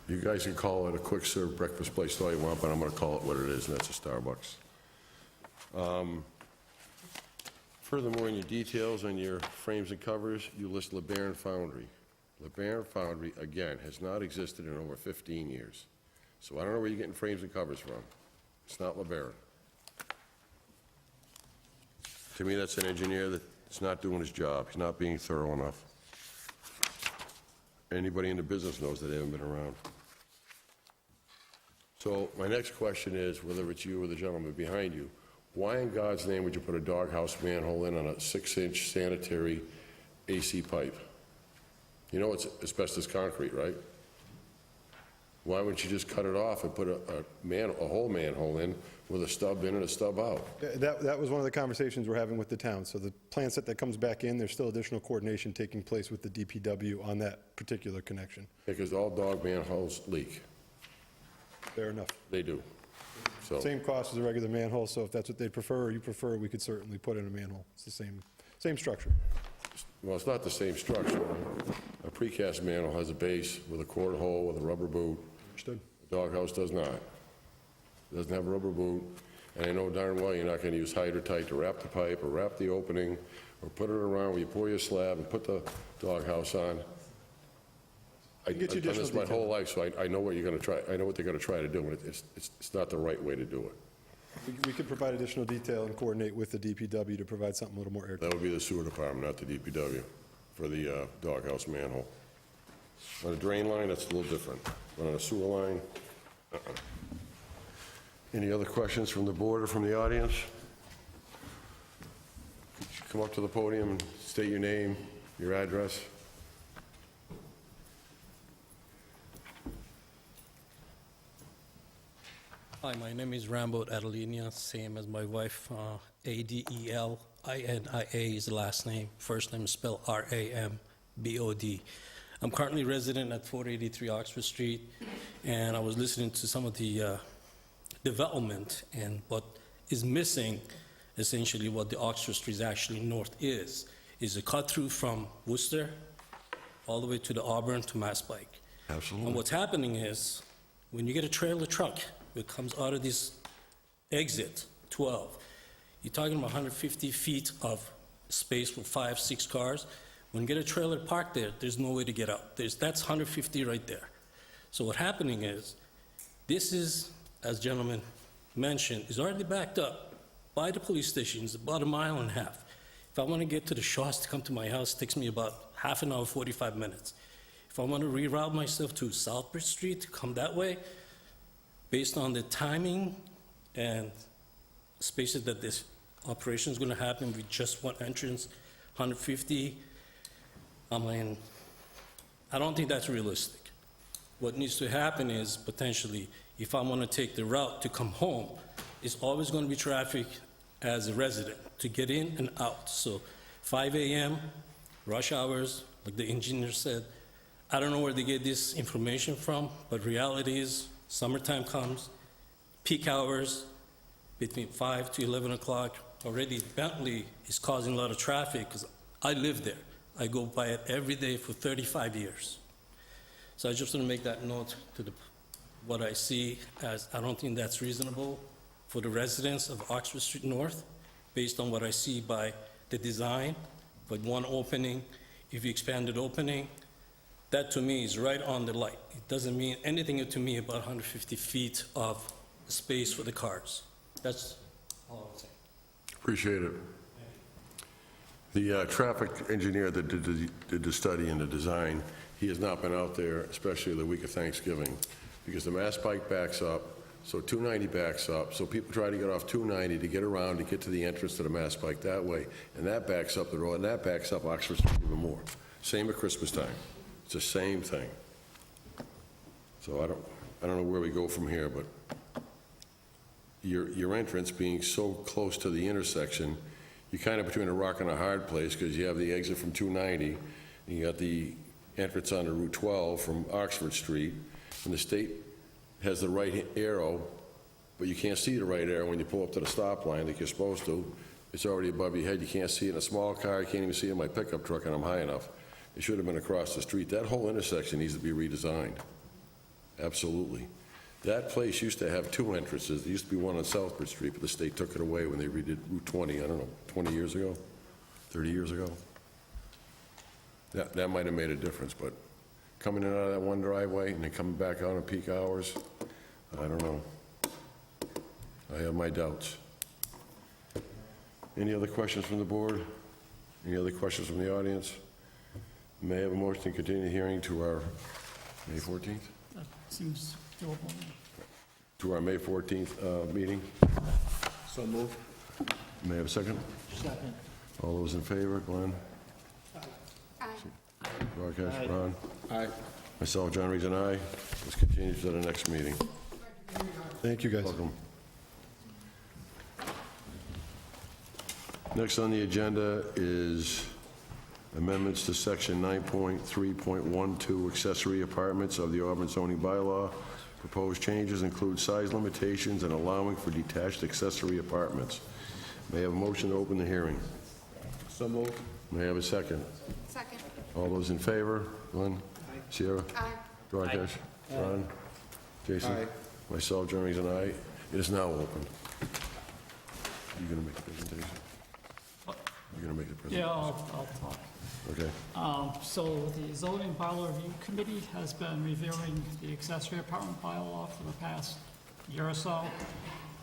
You guys can call it a quick-serve breakfast place all you want, but I'm gonna call it what it is, and that's a Starbucks. Furthermore, in your details on your frames and covers, you list LeBaron Foundry. LeBaron Foundry, again, has not existed in over 15 years. So I don't know where you're getting frames and covers from. It's not LeBaron. To me, that's an engineer that's not doing his job. He's not being thorough enough. Anybody in the business knows that they haven't been around. So my next question is, whether it's you or the gentleman behind you, why in God's name would you put a doghouse manhole in on a 6-inch sanitary AC pipe? You know it's asbestos concrete, right? Why wouldn't you just cut it off and put a whole manhole in with a stub in and a stub out? That was one of the conversations we're having with the town. So the plan set that comes back in, there's still additional coordination taking place with the DPW on that particular connection. Because all dog manholes leak. Fair enough. They do. So, Same cost as a regular manhole, so if that's what they prefer or you prefer, we could certainly put in a manhole. It's the same structure. well, it's not the same structure. A precast manhole has a base with a quarter hole with a rubber boot. Understood. The doghouse does not. It doesn't have a rubber boot, and I know darn well you're not going to use Hydratight to wrap the pipe or wrap the opening or put it around where you pour your slab and put the doghouse on. I've get you done this additional my whole life, so I know what you're going to try. I know what they're going to try to do, and it's not the right way to do it. We could provide additional detail and coordinate with the DPW to provide something a little more airtight. That would be the sewer department, not the DPW, for the doghouse manhole. On a drain line, that's a little different, but on a sewer line, Any other questions from the board or from the audience? Could you come up to the podium and state your name, your address? Hi, my name is Rambo Adelina, same as my wife, Adelinia is the last name. First name is spelled Rambod. I'm currently resident at 483 Oxford Street, and I was listening to some of the development, and what is missing, essentially what the Oxford Street actually north is a cut through from Worcester all the way to the Auburn to Mass Pike. Absolutely. And what's happening is, when you get a trailer truck that comes out of this exit 12, you're talking about 150 feet of space for 5, 6 cars. When you get a trailer parked there, there's no way to get out. That's 150 right there. So what's happening is, this is, as gentleman mentioned, is already backed up by the police station. It's about 1.5 miles. If I want to get to the Shaws to come to my house, it takes me about half an hour, 45 minutes. If I want to reroute myself to Southbridge Street to come that way, based on the timing and spaces that this operation is going to happen with just one entrance, 150. I mean, I don't think that's realistic. What needs to happen is potentially, if I want to take the route to come home, it's always going to be traffic as a resident to get in and out. So 5 a.m., rush hours, like the engineer said, I don't know where they get this information from, but reality is summertime comes, peak hours between 5 to 11 o'clock. Already Bentley is causing a lot of traffic because I live there. I go by it every day for 35 years. So I just want to make that note to what I see as, I don't think that's reasonable for the residents of Oxford Street North, based on what I see by the design, but one opening, if you expanded opening, that to me is right on the light. It doesn't mean anything to me about 150 feet of space for the cars. That's all I'm saying. Appreciate it. The traffic engineer that did the study and the design, he has not been out there, especially the week of Thanksgiving, because the Mass Pike backs up, so 290 backs up, so people try to get off 290 to get around to get to the entrance to the Mass Pike that way, and that backs up the road, and that backs up Oxford Street even more. Same at Christmas time. It's the same thing. So I don't know where we go from here, but your entrance being so close to the intersection, you're kind of between a rock and a hard place, because you have the exit from 290, and you got the entrance onto Route 12 from Oxford Street, and the state has the right arrow, but you can't see the right arrow when you pull up to the stop line like you're supposed to. It's already above your head. You can't see it in a small car. You can't even see it in my pickup truck, and I'm high enough. It should have been across the street. That whole intersection needs to be redesigned. Absolutely. That place used to have two entrances. There used to be one on Southbridge Street, but the state took it away when they redid Route 20, I don't know, 20 years ago, 30 years ago. That might have made a difference, but coming in and out of that one driveway and then coming back out in peak hours, I don't know. I have my doubts. Any other questions from the board? Any other questions from the audience? May I have a motion to continue the hearing to our May 14th? That seems doable. To our May 14th meeting? So moved. May I have a second? Second. All those in favor, Glenn? Aye. Rakesh, Aye. Ron? Aye. Myself, John Reed, and I. Let's continue to the next meeting. Thank you, guys. Welcome. Next on the agenda is amendments to Section 9.3.12 accessory apartments of the Auburn zoning bylaw. Proposed changes include size limitations and allowing for detached accessory apartments. May I have a motion to open the hearing? So moved. May I have a second? Second. All those in favor? Glenn? Sierra? Aye. Rakesh? Ron? Jason? Aye. Myself, Jeremy, and I. It is now open. You gonna make the presentation? You're gonna make the presentation? Yeah, I'll talk. Okay. So the zoning bylaw review committee has been reviewing the accessory apartment bylaw for the past year or so.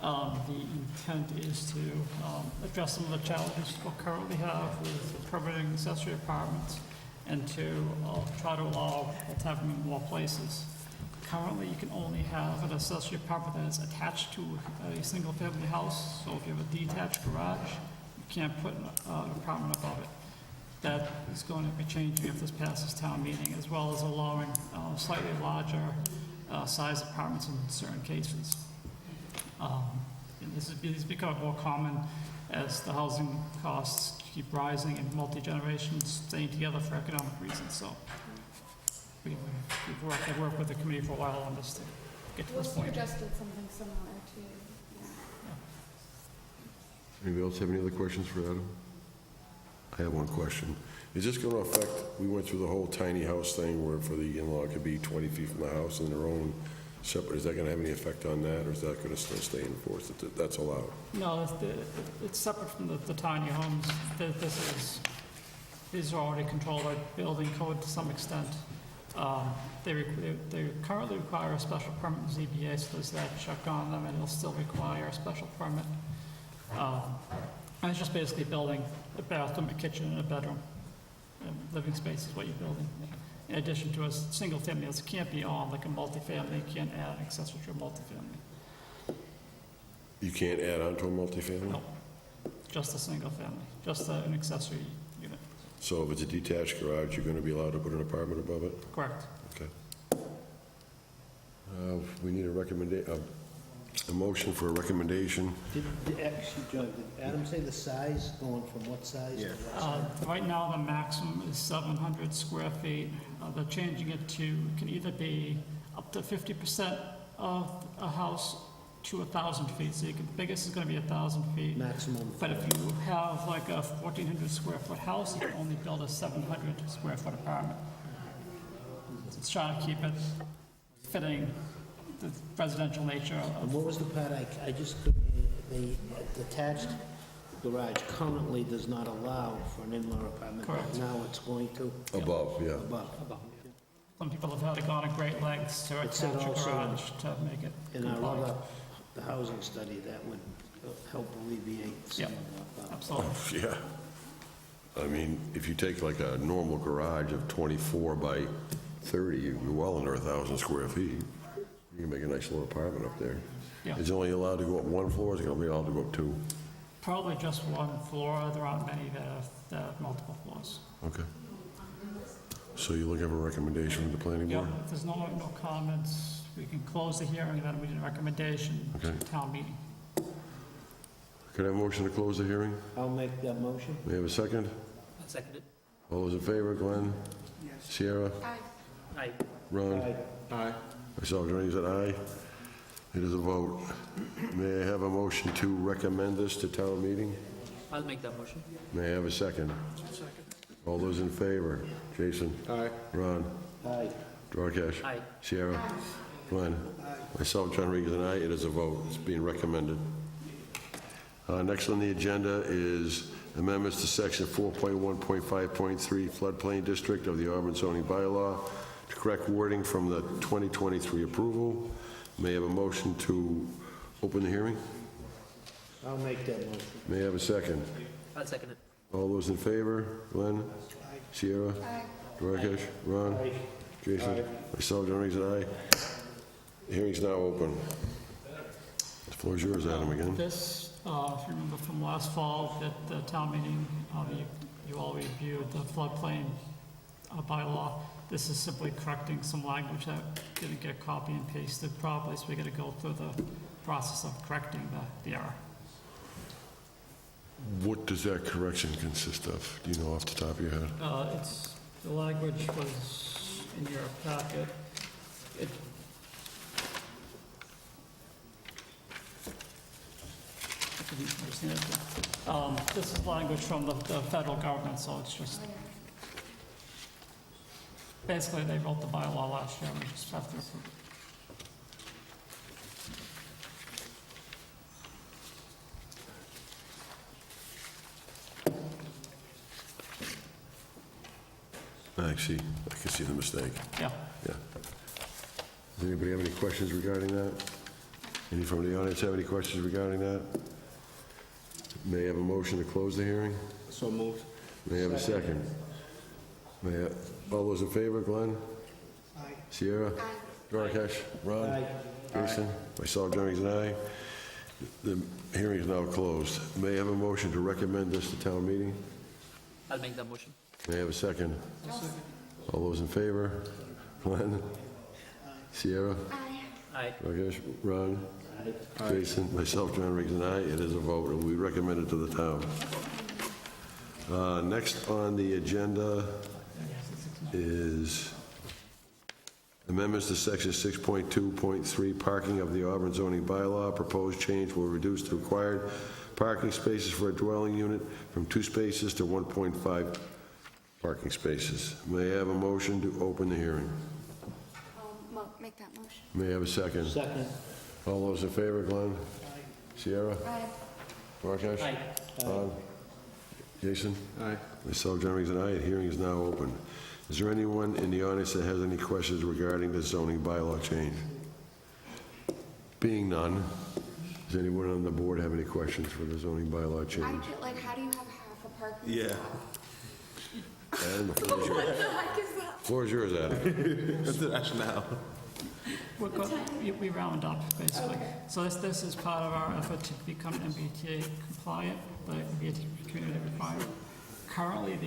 The intent is to address some of the challenges we currently have with permitting accessory apartments and to try to allow having in more places. Currently, you can only have an accessory apartment that is attached to a single-family house. So if you have a detached garage, you can't put an apartment above it. That is going to be changing if this passes town meeting, as well as allowing slightly larger size apartments in certain cases. And this is becoming more common as the housing costs keep rising and multi-generations staying together for economic reasons. So I've worked with the committee for a while on this to get to this point. Suggested something similar to, Anybody else have any other questions for Adam? I have one question. Is this going to affect, we went through the whole tiny house thing where for the in-law it could be 20 feet from the house and their own separate. Is that going to have any effect on that, or is that going to still stay in force? That's allowed? No, it's separate from the tiny homes. These are already controlled by building code to some extent. They currently require a special permit in ZBA, so there's that check on them, and it'll still require a special permit. And it's just basically building a bathroom, a kitchen, and a bedroom. And living space is what you're building. In addition to a single family, it can't be on like a multifamily, you can't add accessory to a multifamily. You can't add on to a multifamily? No, just a single family, just an accessory unit. So if it's a detached garage, you're gonna be allowed to put an apartment above it? Correct. Okay. We need a motion for a recommendation. Actually, John, did Adam say the size, going from what size to what size? Right now, the maximum is 700 square feet. They're changing it to, can either be up to 50% of a house to 1,000 feet. So the biggest is going to be 1,000 feet. Maximum. But if you have like a 1,400 square foot house, you can only build a 700 square foot apartment. It's trying to keep it fitting the residential nature And of, what was the part I just couldn't, the detached garage currently does not allow for an in-law apartment. but Correct. Now it's going to, Above, yeah. above. some people have had to go to great lengths to It said attach a also garage to make it In our compliant. other, the housing study, that would help alleviate some Yep. of the. Absolutely. Yeah. I mean, if you take like a normal garage of 24 by 30, you're well under 1,000 square feet. You can make a nice little apartment up there. Yeah. Is it only allowed to go up one floor, or is it gonna be allowed to go up two? Probably just one floor. There aren't many that have multiple floors. Okay. So you're looking for a recommendation from the planning Yeah, board? if there's no comments, we can close the hearing, then we need a recommendation to Okay. town meeting. Could I have a motion to close the hearing? I'll make that motion. May I have a second? I'll second it. All those in favor, Glenn? Sierra? Aye. Aye. Ron? Aye. Myself, Johnny, is an aye. It is a vote. May I have a motion to recommend this to town meeting? I'll make that motion. May I have a second? Second. All those in favor? Jason? Aye. Ron? Aye. Duarkesh? Aye. Sierra? Glenn? Myself, John Regan, is an aye. It is a vote. It's being recommended. Next on the agenda is amendments to section 4.1.5.3 floodplain district of the Auburn zoning bylaw to correct wording from the 2023 approval. May I have a motion to open the hearing? I'll make that motion. May I have a second? I'll second it. All those in favor? Glenn? Sierra? Aye. Duarkesh? Ron? Aye. Jason? Myself, John Regan, aye. The hearing's now open. The floor is yours, Adam, again. This, if you remember from last fall, at the town meeting, you all reviewed the floodplain bylaw. This is simply correcting some language that didn't get copy and pasted properly, so we got to go through the process of correcting the error. What does that correction consist of? Do you know off the top of your head? The language was in your packet. This is language from the federal government, so it's just, basically, they wrote the bylaw last year, we just have to approve it. I can see the mistake. Yeah. Yeah. Does anybody have any questions regarding that? Any from the audience have any questions regarding that? May I have a motion to close the hearing? So moved. May I have a second? All those in favor, Glenn? Aye. Sierra? Aye. Duarkesh? Ron? Aye. Jason? Myself, John Regan, aye. The hearing is now closed. May I have a motion to recommend this to town meeting? I'll make that motion. May I have a second? All those in favor? Glenn? Sierra? Aye. Aye. Duarkesh? Ron? Jason? Myself, John Regan, aye. It is a vote, and we recommend it to the town. Next on the agenda is amendments to section 6.2.3 parking of the Auburn zoning bylaw. Proposed change will reduce the required parking spaces for a dwelling unit from 2 spaces to 1.5 parking spaces. May I have a motion to open the hearing? Make that motion. May I have a second? Second. All those in favor, Glenn? Sierra? Aye. Duarkesh? Aye. Ron? Jason? Aye. Myself, John Regan, aye. The hearing is now open. Is there anyone in the audience that has any questions regarding the zoning bylaw change? Being none, does anyone on the board have any questions for the zoning bylaw I change? get, like, how do you have half a parking Yeah. spot? Adam, the floor is yours. What the heck is that? Floor is yours, Adam. That's the rationale. We round up, basically. So this is part of our effort to become MBTA compliant, the MBTA community requirement. Currently,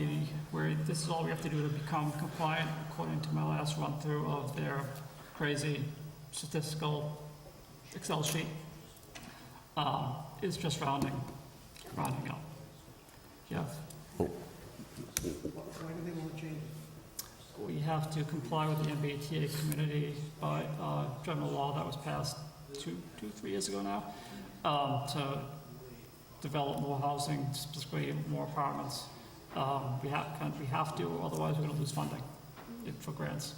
this is all we have to do to become compliant, according to my last run-through of their crazy statistical Excel sheet, is just rounding up. Yeah. Why do they want to change it? We have to comply with the MBTA community by general law that was passed 3 years ago now, to develop more housing, specifically more apartments. We have to, otherwise we're going to lose funding for grants.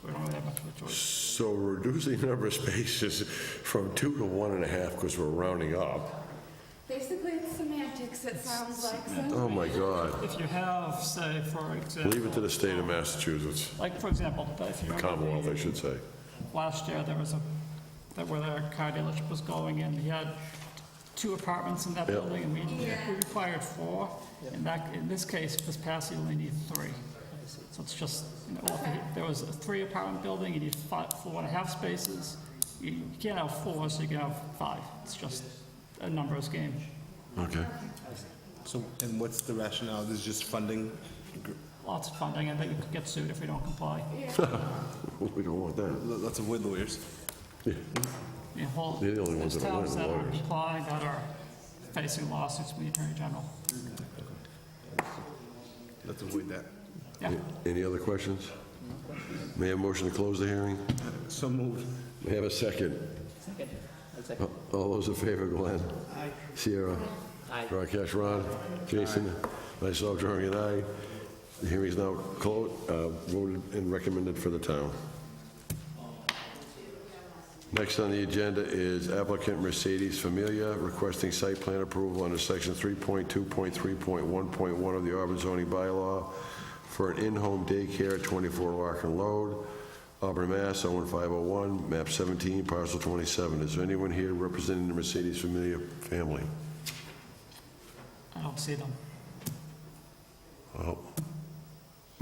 We don't really have much of a choice. So reducing the number of spaces from 2 to 1.5 because we're rounding up. Basically, it's semantics, it sounds like. Oh, my God. If you have, say, for example... Leave it to the state of Massachusetts. Like, for example, if you... Commonwealth, I should say. Last year, there was where the car dealership was going in, he had 2 apartments in that building, and we required 4. In this case, if this passes, you only need 3. So it's just, if there was a 3-apartment building, you need 4.5 spaces. You can't have 4, so you can have 5. It's just a numbers game. Okay. So, and what's the rationale? This is just funding? Lots of funding, and then you could get sued if we don't comply. We don't want that. Let's avoid lawyers. Yeah. They're the only ones that are towns that are lawyers. complying, that are facing lawsuits from the Attorney General. Let's avoid that. Yeah. Any other questions? May I have a motion to close the hearing? So moved. May I have a second? All those in favor, Glenn? Aye. Sierra? Aye. Rakesh, Ron? Jason? Myself, Jeremy, and I. The hearing is now closed, voted and recommended for the town. Next on the agenda is applicant Mercedes Familia requesting site plan approval under section 3.2.3.1.1 of the Auburn zoning bylaw for an in-home daycare at 24 Larkin Road, Auburn, Mass. 01501, map 17, parcel 27. Is there anyone here representing the Mercedes Familia family? I don't see them. Well,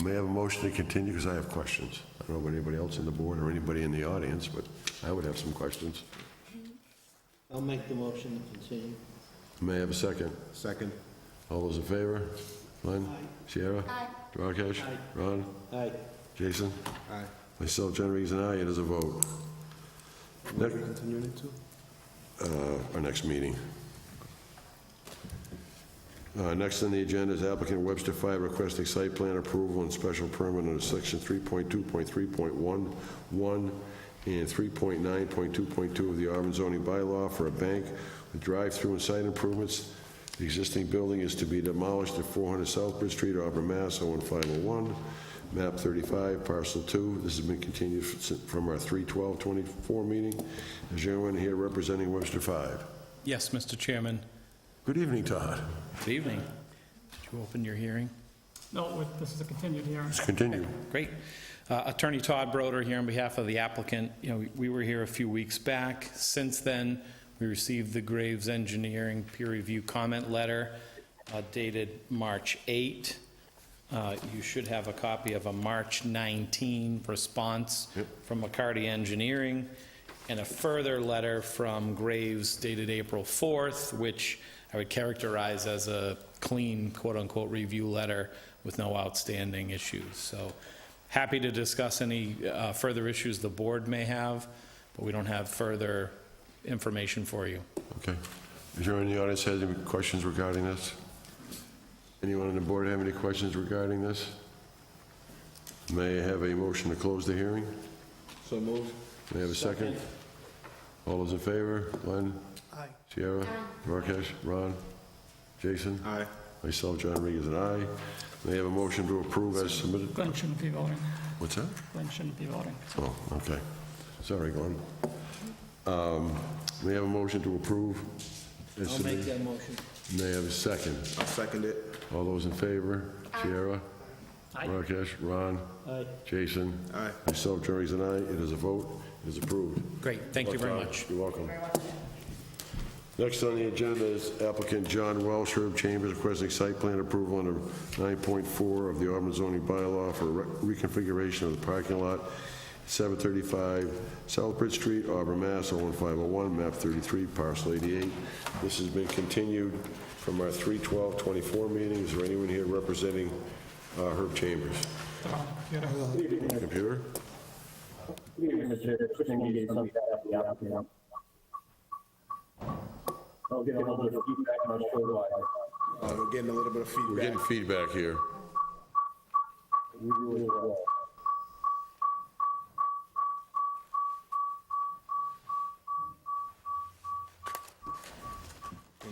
may I have a motion to continue, because I have questions. I don't know about anybody else on the board or anybody in the audience, but I would have some questions. I'll make the motion to continue. May I have a second? Second. All those in favor? Glenn? Sierra? Aye. Rakesh? Ron? Aye. Jason? Aye. Myself, John Regan, and I. It is a vote. What are we continuing it to? Our next meeting. Next on the agenda is applicant Webster 5 requesting site plan approval and special permit under section 3.2.3.11 and 3.9.2.2 of the Auburn zoning bylaw for a bank with drive-through and site improvements. The existing building is to be demolished at 400 Southbridge Street, Auburn, Mass. 01501, map 35, parcel 2. This has been continued from our 3/12/24 meeting. Is there anyone here representing Webster 5? Yes, Mr. Chairman. Good evening, Todd. Good evening. Did you open your hearing? No, this is a continued hearing. Let's continue. Great. Attorney Todd Broder here on behalf of the applicant. We were here a few weeks back. Since then, we received the Graves Engineering peer review comment letter dated March 8. You should have a copy of a March 19 response from McCarty Engineering and a further letter from Graves dated April 4th, which I would characterize as a clean, quote-unquote, review letter with no outstanding issues. So happy to discuss any further issues the board may have, but we don't have further information for you. Okay. Is there anyone in the audience has any questions regarding this? Anyone on the board have any questions regarding this? May I have a motion to close the hearing? So moved. May I have a second? All those in favor? Glenn? Aye. Sierra? Rakesh? Ron? Jason? Aye. Myself, John Regan, and I. May I have a motion to approve as submitted? Glenn shouldn't be voting. What's that? Glenn shouldn't be voting. Oh, okay. Sorry, Glenn. May I have a motion to approve as I'll make submitted? that motion. May I have a second? I'll second it. All those in favor? Sierra? Rakesh? Ron? Aye. Jason? Aye. Myself, Jerry, and I. It is a vote. It is approved. Great, thank you very Well, Todd, much. You're welcome. Next on the agenda is applicant John Welsh, Herb Chambers, requesting site plan approval under 9.4 of the Auburn zoning bylaw for reconfiguration of the parking lot 735 Southbridge Street, Auburn, Mass. 01501, map 33, parcel 88. This has been continued from our 3/12/24 meeting. Is there anyone here representing Herb Chambers? Computer? We're getting a little bit of feedback. We're getting feedback here.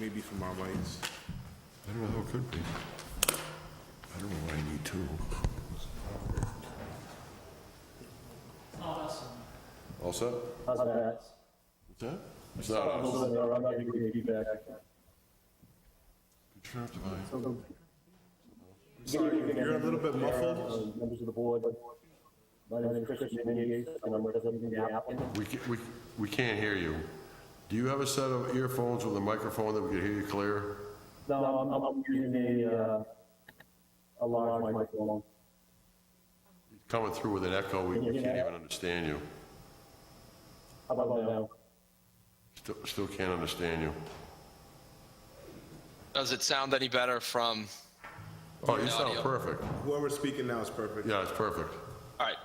Maybe from our mics. I don't know how it could be. I don't know why I need two. All set? What's that? It's not us. Sorry, you're a little bit muffled. Members of the board, my name is Christian Dominguez, and I'm representing the applicant. We can't hear you. Do you have a set of earphones with a microphone that we can hear you clear? No, I'm using a large microphone. Coming through with an echo, we can't even understand you. How about now? Still can't understand you. Does it sound any better from Oh, you the sound audio? perfect. Whoever's speaking now is perfect. Yeah, it's perfect. All right.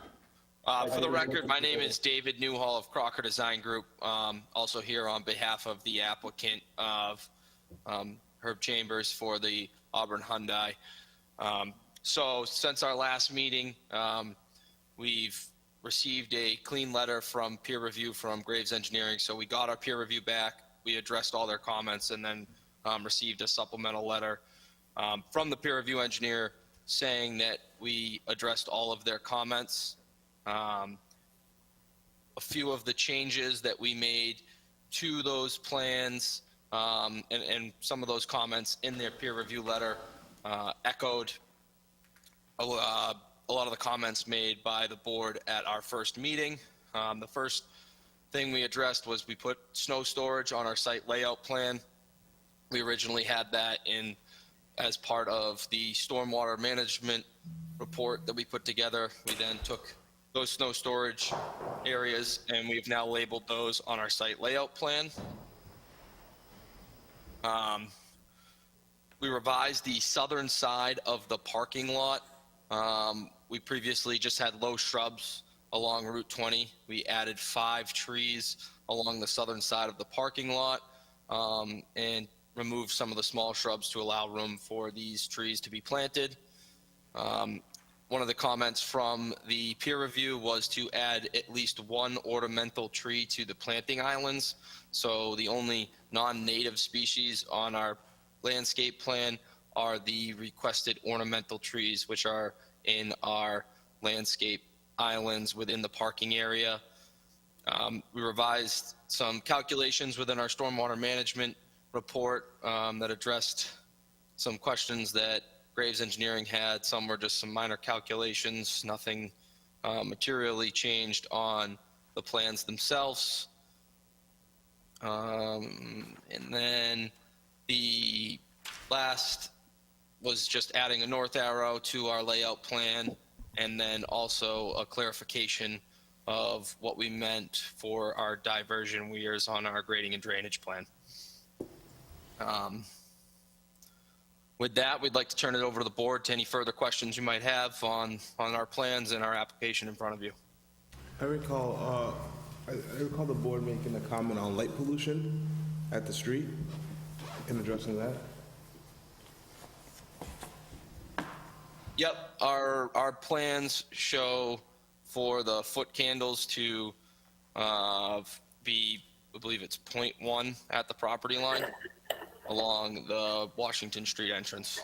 For the record, my name is David Newhall of Crocker Design Group, also here on behalf of the applicant of Herb Chambers for the Auburn Hyundai. So since our last meeting, we've received a clean letter from peer review from Graves Engineering. So we got our peer review back, we addressed all their comments, and then received a supplemental letter from the peer review engineer saying that we addressed all of their comments. A few of the changes that we made to those plans and some of those comments in their peer review letter echoed a lot of the comments made by the board at our first meeting. The first thing we addressed was we put snow storage on our site layout plan. We originally had that in as part of the stormwater management report that we put together. We then took those snow storage areas and we've now labeled those on our site layout plan. We revised the southern side of the parking lot. We previously just had low shrubs along Route 20. We added 5 trees along the southern side of the parking lot and removed some of the small shrubs to allow room for these trees to be planted. One of the comments from the peer review was to add at least 1 ornamental tree to the planting islands. So the only non-native species on our landscape plan are the requested ornamental trees, which are in our landscape islands within the parking area. We revised some calculations within our stormwater management report that addressed some questions that Graves Engineering had. Some were just some minor calculations, nothing materially changed on the plans themselves. And then the last was just adding a north arrow to our layout plan, and then also a clarification of what we meant for our diversion weirs on our grading and drainage plan. With that, we'd like to turn it over to the board to any further questions you might have on our plans and our application in front of you. I recall the board making a comment on light pollution at the street and addressing that. Yep, our plans show for the foot candles to be, I believe it's 0.1 at the property line along the Washington Street entrance.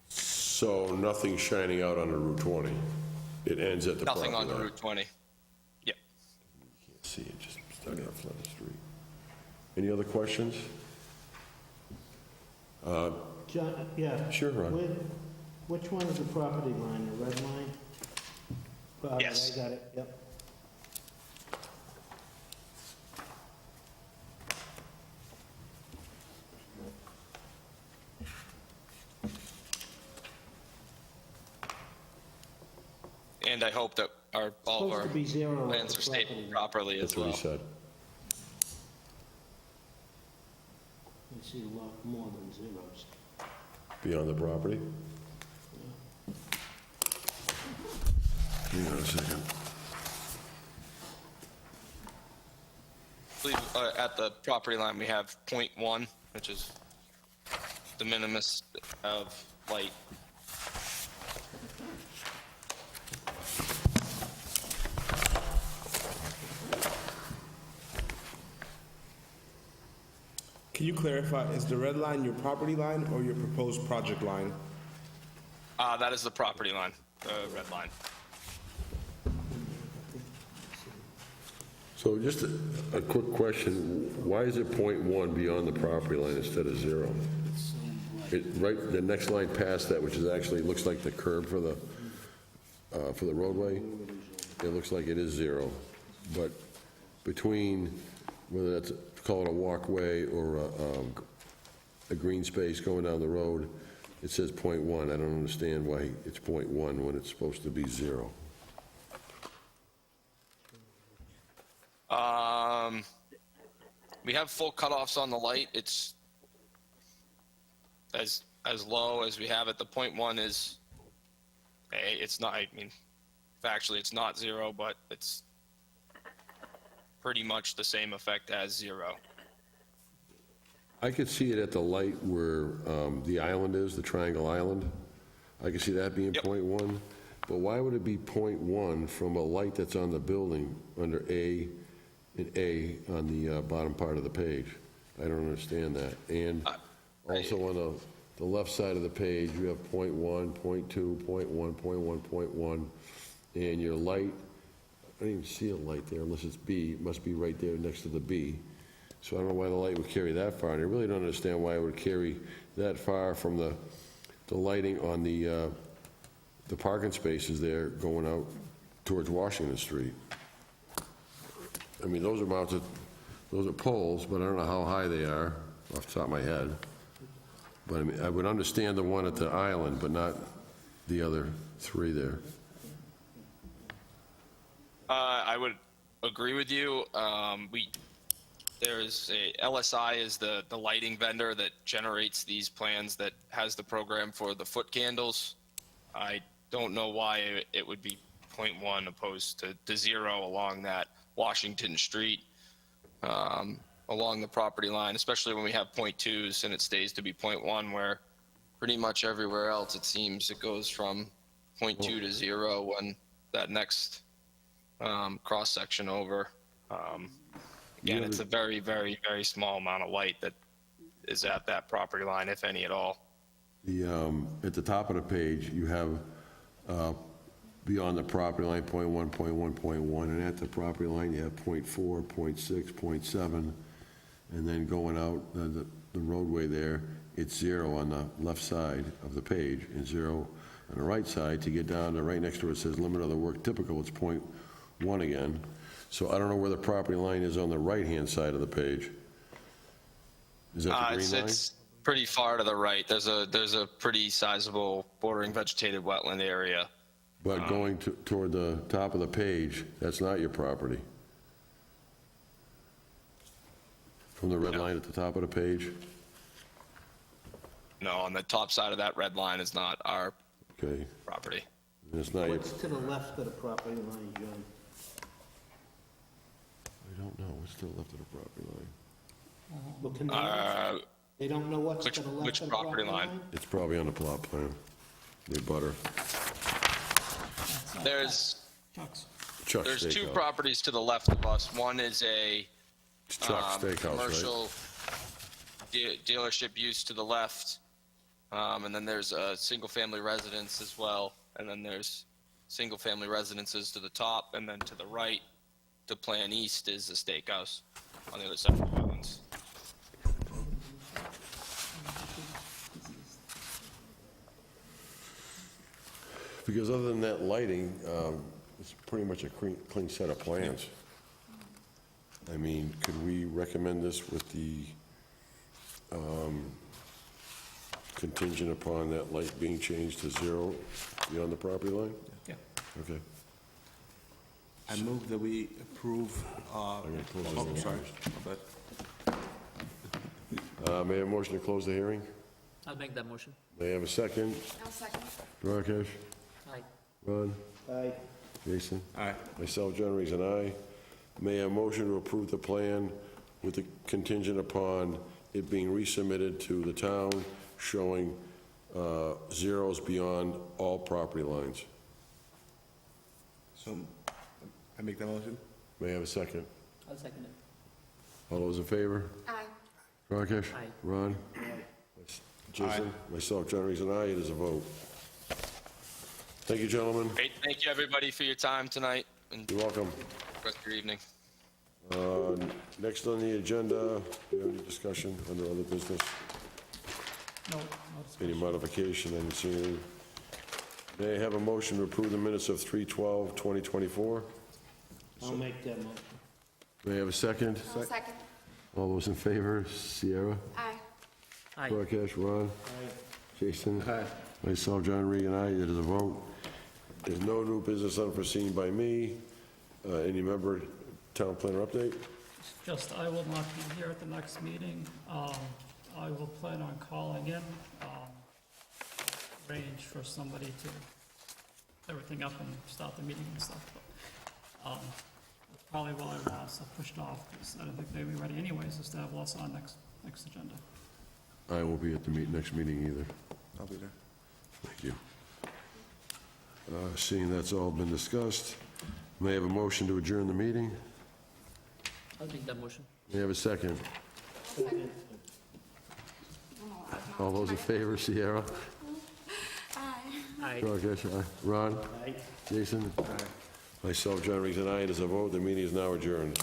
So nothing shining out onto Route 20? It ends at the property line? Nothing on Route 20. Yep. Can't see it, just starting off Flood Street. Any other questions? John, yeah. Sure, Ron. Which one is the property line, the red line? Yes. I got it, yep. And I hope that all of our Supposed to be zero at plans the are stated property. properly as That's what well. he said. I see a lot more than zeros. Beyond the property? Hang on a second. I believe at the property line, we have .1, which is de minimis of light. Can you clarify, is the red line your property line or your proposed project line? That is the property line, the red line. So just a quick question, why is it .1 beyond the property line instead of 0? Right, the next line past that, which is actually, looks like the curb for the roadway, it looks like it is 0. But between, whether that's, call it a walkway or a green space going down the road, it says .1. I don't understand why it's .1 when it's supposed to be 0. We have full cutoffs on the light. It's as low as we have it. The .1 is, it's not, I mean, factually it's not 0, but it's pretty much the same effect as 0. I could see it at the light where the island is, the Triangle Island. I could see that being .1, but why would it be .1 from a light that's on the building under A and A on the bottom part of the page? I don't understand that. And also on the left side of the page, you have .1, .2, .1, .1, .1, and your light, I don't even see a light there unless it's B. It must be right there next to the B. So I don't know why the light would carry that far, and I really don't understand why it would carry that far from the lighting on the parking spaces there going out towards Washington Street. I mean, those are mounted, those are poles, but I don't know how high they are off the top of my head. But I mean, I would understand the one at the island, but not the other 3 there. I would agree with you. There's a LSI is the lighting vendor that generates these plans that has the program for the foot candles. I don't know why it would be .1 opposed to 0 along that Washington Street, along the property line, especially when we have .2s and it stays to be .1, where pretty much everywhere else it seems it goes from .2 to 0 when that next cross section over. Again, it's a very, very, very small amount of light that is at that property line, if any at all. At the top of the page, you have beyond the property line, .1, .1, .1, and at the property line, you have .4, .6, .7, and then going out the roadway there, it's 0 on the left side of the page, and 0 on the right side. To get down to right next to it, says limit of the work typical, it's .1 again. So I don't know where the property line is on the right-hand side of the page. Is that the green line? It's pretty far to the right. There's a pretty sizable bordering vegetated wetland area. But going toward the top of the page, that's not your property. From the red line at the top of the page? No, on the top side of that red line is not our Okay. property. And it's not your, What's to the left of the property line, John? I don't know, what's to the left of the property line? Well, can they don't know what's to the left which of the property line? It's probably on the plot plan. They butter. There's Chuck's. Chuck's There's 2 Steakhouse. properties to the left of us. One is a It's Chuck's Steakhouse, right? commercial dealership use to the left, and then there's a single-family residence as well, and then there's single-family residences to the top, and then to the right, to plan east is the steakhouse on the other side of the wetlands. Because other than that lighting, it's pretty much a clean set of plans. I mean, could we recommend this with the contingent upon that light being changed to 0 beyond the property line? Yeah. Okay. I move that we approve, oh, sorry. May I have a motion to close the hearing? I'll make that motion. May I have a second? I'll second. Rakesh? Aye. Ron? Aye. Jason? Aye. Myself, John Reed, and aye. May I have a motion to approve the plan with the contingent upon it being resubmitted to the town showing zeros beyond all property lines? So, I make that motion? May I have a second? I'll second it. All those in favor? Aye. Rakesh? Aye. Ron? Jason? Myself, John Reed, and aye. It is a vote. Thank you, gentlemen. Great, thank you, everybody, for your time tonight, and You're welcome. rest of your evening. Next on the agenda, do you have any discussion under other business? No, Any modification, any seen? May I have a motion to approve the minutes of 3/12/2024? I'll make that motion. May I have a second? I'll second. All those in favor? Sierra? Aye. Aye. Rakesh? Ron? Aye. Jason? Myself, John Regan, aye. It is a vote. There's no new business unforeseen by me. Any member, town planner update? just, I will not be here at the next meeting. I will plan on calling in, arrange for somebody to everything up and start the meeting and stuff, but, probably while I was pushed off, because I don't think they'd be ready anyways to have us on next agenda. I won't be at the next meeting either. I'll be there. Thank you. Seeing that's all been discussed, may I have a motion to adjourn the meeting? I'll make that motion. May I have a second? All those in favor, Sierra? Aye. Rakesh, aye. Ron? Aye. Jason? Myself, John Regan, aye. It is a vote. The meeting is now adjourned.